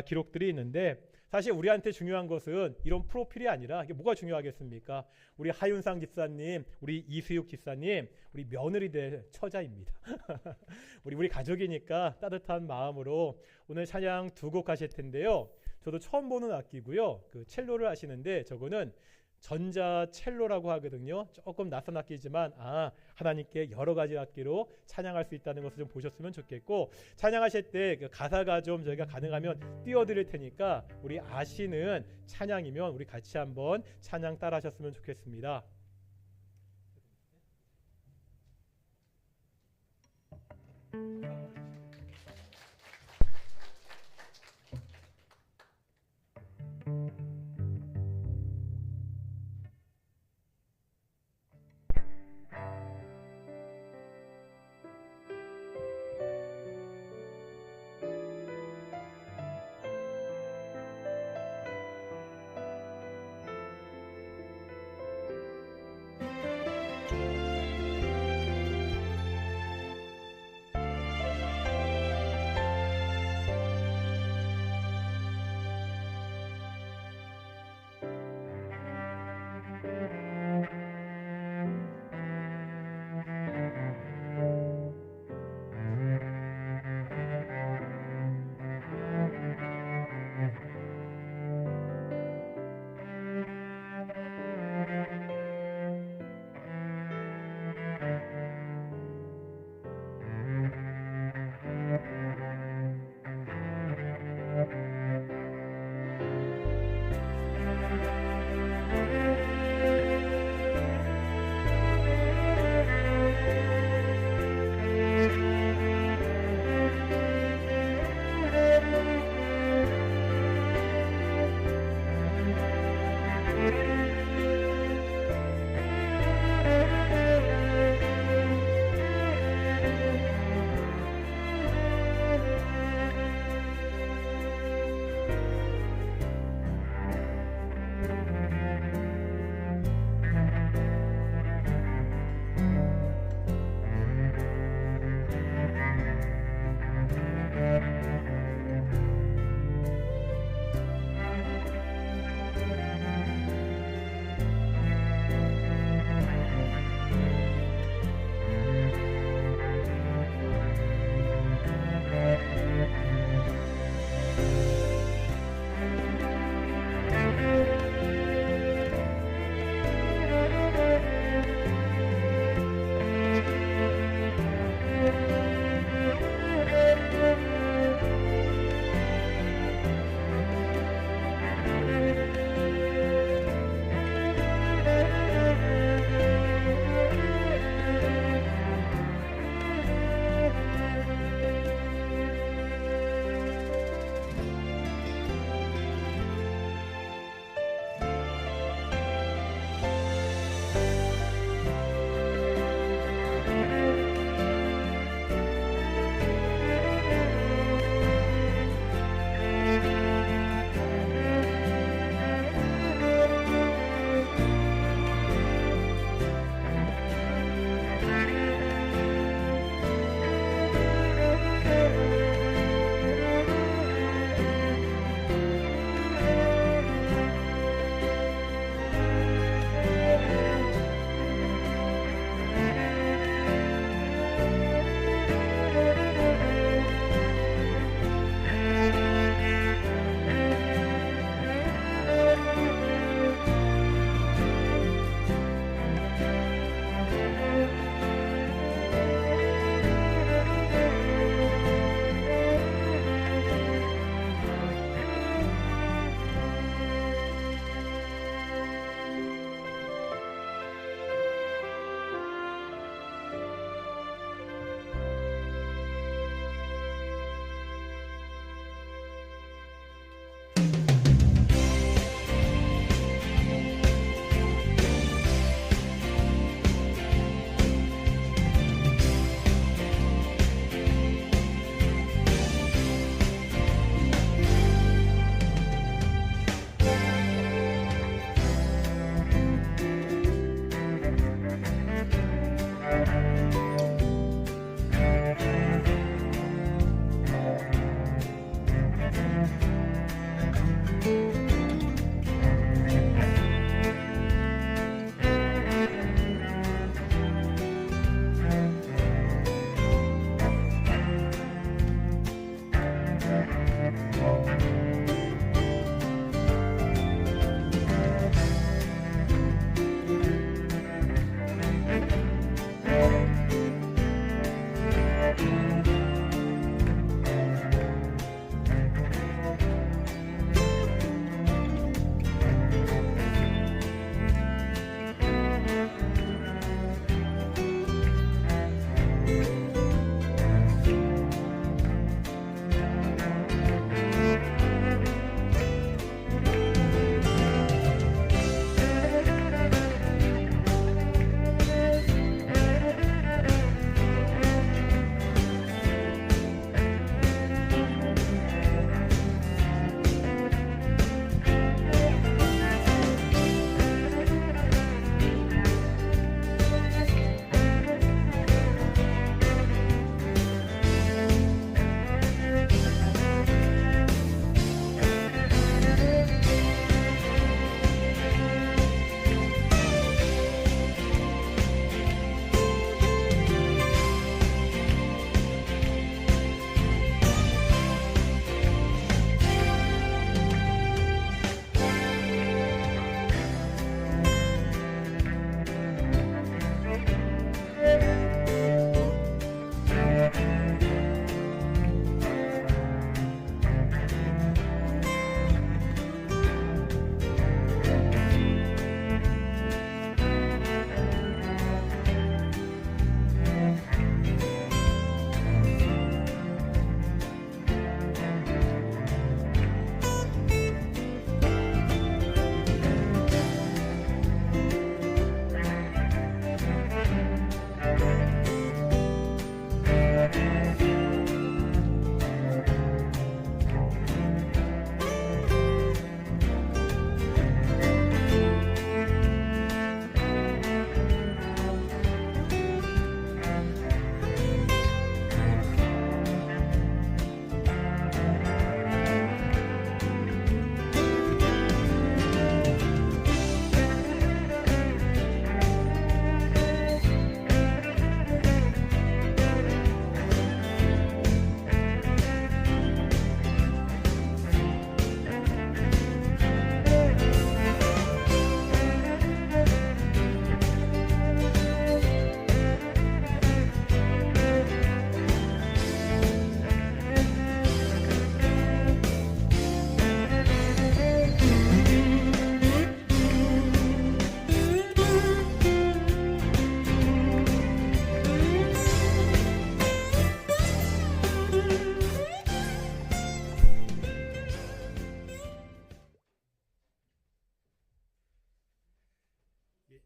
기록들이 있는데, 사실 우리한테 중요한 것은 이런 프로필이 아니라 이게 뭐가 중요하겠습니까? 우리 하윤상 집사님, 우리 이수육 집사님, 우리 며느리 될 처자입니다. 우리 가족이니까 따뜻한 마음으로 오늘 찬양 두 곡 하실 텐데요. 저도 처음 보는 악기고요. 그 첼로를 하시는데 저거는 전자 첼로라고 하거든요. 조금 낯선 악기지만 하나님께 여러 가지 악기로 찬양할 수 있다는 것을 좀 보셨으면 좋겠고, 찬양하실 때 그 가사가 좀 저희가 가능하면 띄워드릴 테니까 우리 아시는 찬양이면 우리 같이 한번 찬양 따라 하셨으면 좋겠습니다.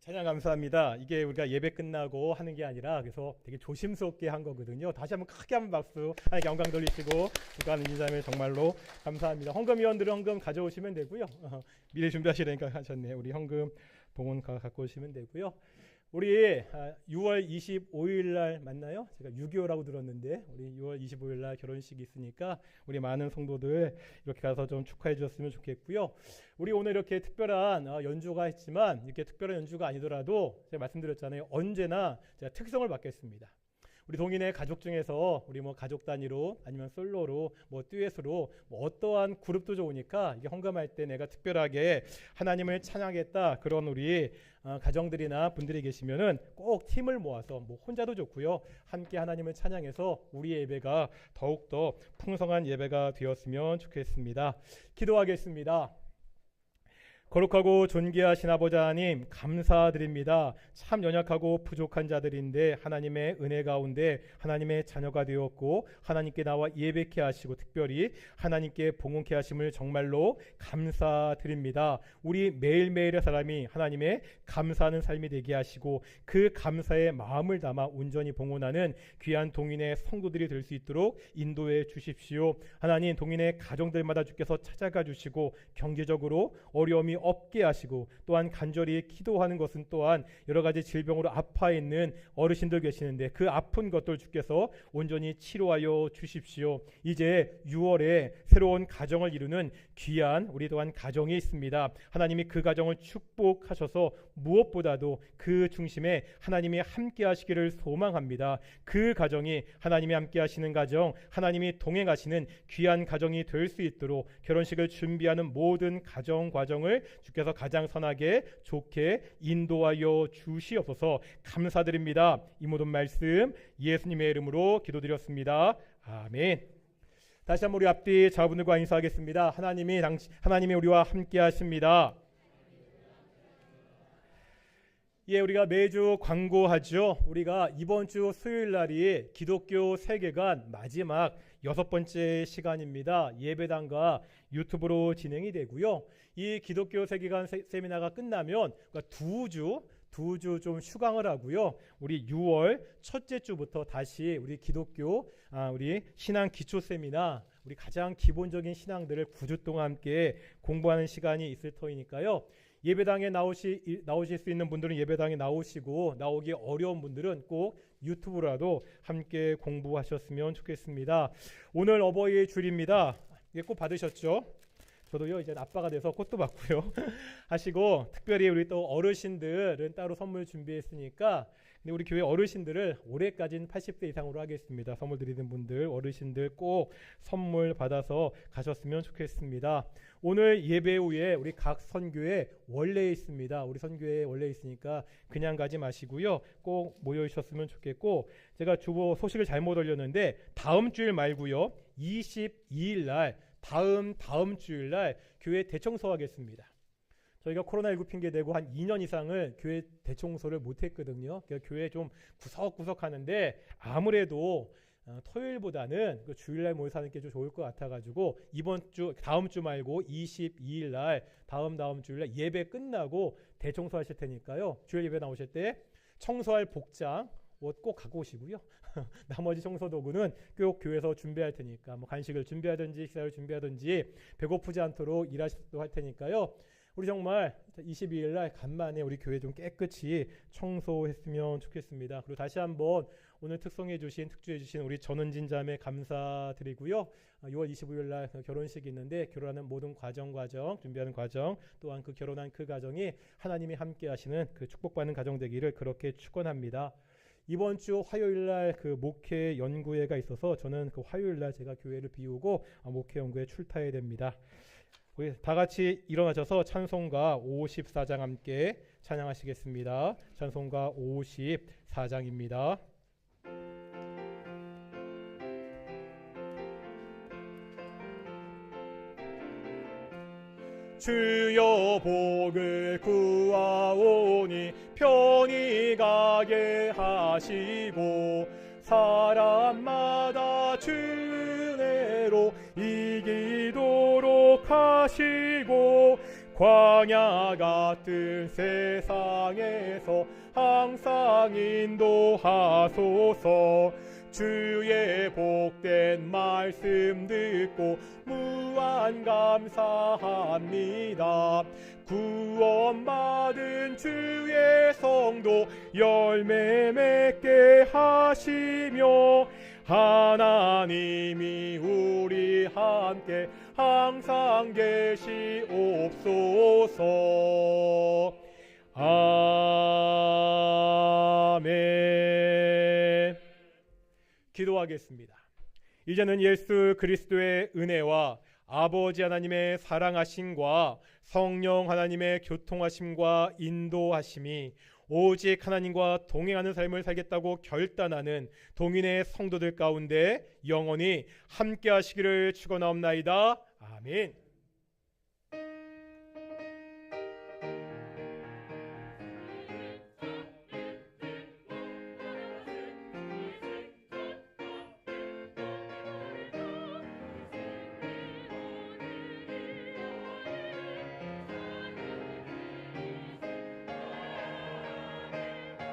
찬양 감사합니다. 이게 우리가 예배 끝나고 하는 게 아니라 그래서 되게 조심스럽게 한 거거든요. 다시 한번 크게 한번 박수, 하나님께 영광 돌리시고 주가는 인자매 정말로 감사합니다. 헌금위원들은 헌금 가져오시면 되고요. 미리 준비하시라니까 하셨네요. 우리 헌금 봉헌 갖고 오시면 되고요. 우리 6월 25일 날 맞나요? 제가 6.25라고 들었는데 우리 6월 25일 날 결혼식이 있으니까 우리 많은 성도들 이렇게 가서 좀 축하해 주셨으면 좋겠고요. 우리 오늘 이렇게 특별한 연주가 있지만 이렇게 특별한 연주가 아니더라도 제가 말씀드렸잖아요. 언제나 제가 특성을 맡겠습니다. 우리 동인의 가족 중에서 우리 뭐 가족 단위로 아니면 솔로로 뭐 듀엣으로 뭐 어떠한 그룹도 좋으니까 이게 헌금할 때 내가 특별하게 하나님을 찬양하겠다 그런 우리 가정들이나 분들이 계시면은 꼭 팀을 모아서 뭐 혼자도 좋고요. 함께 하나님을 찬양해서 우리의 예배가 더욱더 풍성한 예배가 되었으면 좋겠습니다. 기도하겠습니다. 거룩하고 존귀하신 아버지 하나님 감사드립니다. 참 연약하고 부족한 자들인데 하나님의 은혜 가운데 하나님의 자녀가 되었고 하나님께 나와 예배케 하시고 특별히 하나님께 봉헌케 하심을 정말로 감사드립니다. 우리 매일매일의 사람이 하나님의 감사하는 삶이 되게 하시고 그 감사의 마음을 담아 온전히 봉헌하는 귀한 동인의 성도들이 될 수 있도록 인도해 주십시오. 하나님 동인의 가정들마다 주께서 찾아가 주시고 경제적으로 어려움이 없게 하시고 또한 간절히 기도하는 것은 또한 여러 가지 질병으로 아파 있는 어르신들 계시는데 그 아픈 것들 주께서 온전히 치료하여 주십시오. 이제 6월에 새로운 가정을 이루는 귀한 우리 또한 가정이 있습니다. 하나님이 그 가정을 축복하셔서 무엇보다도 그 중심에 하나님이 함께 하시기를 소망합니다. 그 가정이 하나님이 함께 하시는 가정, 하나님이 동행하시는 귀한 가정이 될 수 있도록 결혼식을 준비하는 모든 가정 과정을 주께서 가장 선하게 좋게 인도하여 주시옵소서. 감사드립니다. 이 모든 말씀 예수님의 이름으로 기도드렸습니다. 아멘. 다시 한번 우리 앞뒤 자분들과 인사하겠습니다. 하나님이 우리와 함께 하십니다. 예, 우리가 매주 광고하죠. 우리가 이번 주 수요일 날이 기독교 세계관 마지막 6번째 시간입니다. 예배당과 유튜브로 진행이 되고요. 이 기독교 세계관 세미나가 끝나면 두 주 좀 휴강을 하고요. 우리 6월 첫째 주부터 다시 우리 기독교 우리 신앙 기초 세미나 우리 가장 기본적인 신앙들을 9주 동안 함께 공부하는 시간이 있을 터이니까요. 예배당에 나오실 수 있는 분들은 예배당에 나오시고 나오기 어려운 분들은 꼭 유튜브라도 함께 공부하셨으면 좋겠습니다. 오늘 어버이의 주일입니다. 꽃 받으셨죠? 저도요 이제 아빠가 돼서 꽃도 받고요 하시고 특별히 우리 또 어르신들은 따로 선물 준비했으니까 근데 우리 교회 어르신들을 올해까지는 80세 이상으로 하겠습니다. 선물 드리는 분들 어르신들 꼭 선물 받아서 가셨으면 좋겠습니다. 오늘 예배 후에 우리 각 선교회 원래 있습니다. 우리 선교회에 원래 있으니까 그냥 가지 마시고요. 꼭 모여 주셨으면 좋겠고 제가 주보 소식을 잘못 올렸는데 다음 주일 말고요. 22일 날 다음 주일 날 교회 대청소 하겠습니다. 저희가 코로나19 핑계 대고 한 2년 이상을 교회 대청소를 못 했거든요. 그러니까 교회 좀 구석구석 하는데 아무래도 토요일보다는 그 주일날 모여서 하는 게 좀 좋을 것 같아가지고 다음 주 말고 22일 날 다음 주일날 예배 끝나고 대청소 하실 테니까요. 주일 예배 나오실 때 청소할 복장 옷 꼭 갖고 오시고요. 나머지 청소 도구는 꼭 교회에서 준비할 테니까 뭐 간식을 준비하든지 식사를 준비하든지 배고프지 않도록 일하시도록 할 테니까요. 우리 정말 22일 날 간만에 우리 교회 좀 깨끗이 청소했으면 좋겠습니다. 그리고 다시 한번 오늘 특주해 주신 우리 전은진 자매 감사드리고요. 6월 25일 날 결혼식이 있는데 결혼하는 모든 과정 준비하는 과정 또한 그 결혼한 그 가정이 하나님이 함께 하시는 그 축복받는 가정 되기를 그렇게 축원합니다. 이번 주 화요일 날 그 목회 연구회가 있어서 저는 그 화요일 날 제가 교회를 비우고 목회 연구회 출타해야 됩니다. 우리 다 같이 일어나셔서 찬송가 54장 함께 찬양하시겠습니다. 찬송가 54장입니다. 주여 복을 구하오니 편히 가게 하시고 사람마다 주 은혜로 이기도록 하시고 광야 같은 세상에서 항상 인도하소서. 주의 복된 말씀 듣고 무한 감사합니다. 구원받은 주의 성도 열매 맺게 하시며 하나님이 우리 함께 항상 계시옵소서. 아멘. 기도하겠습니다. 이제는 예수 그리스도의 은혜와 아버지 하나님의 사랑하심과 성령 하나님의 교통하심과 인도하심이 오직 하나님과 동행하는 삶을 살겠다고 결단하는 동인의 성도들 가운데 영원히 함께 하시기를 축원하옵나이다. 아멘.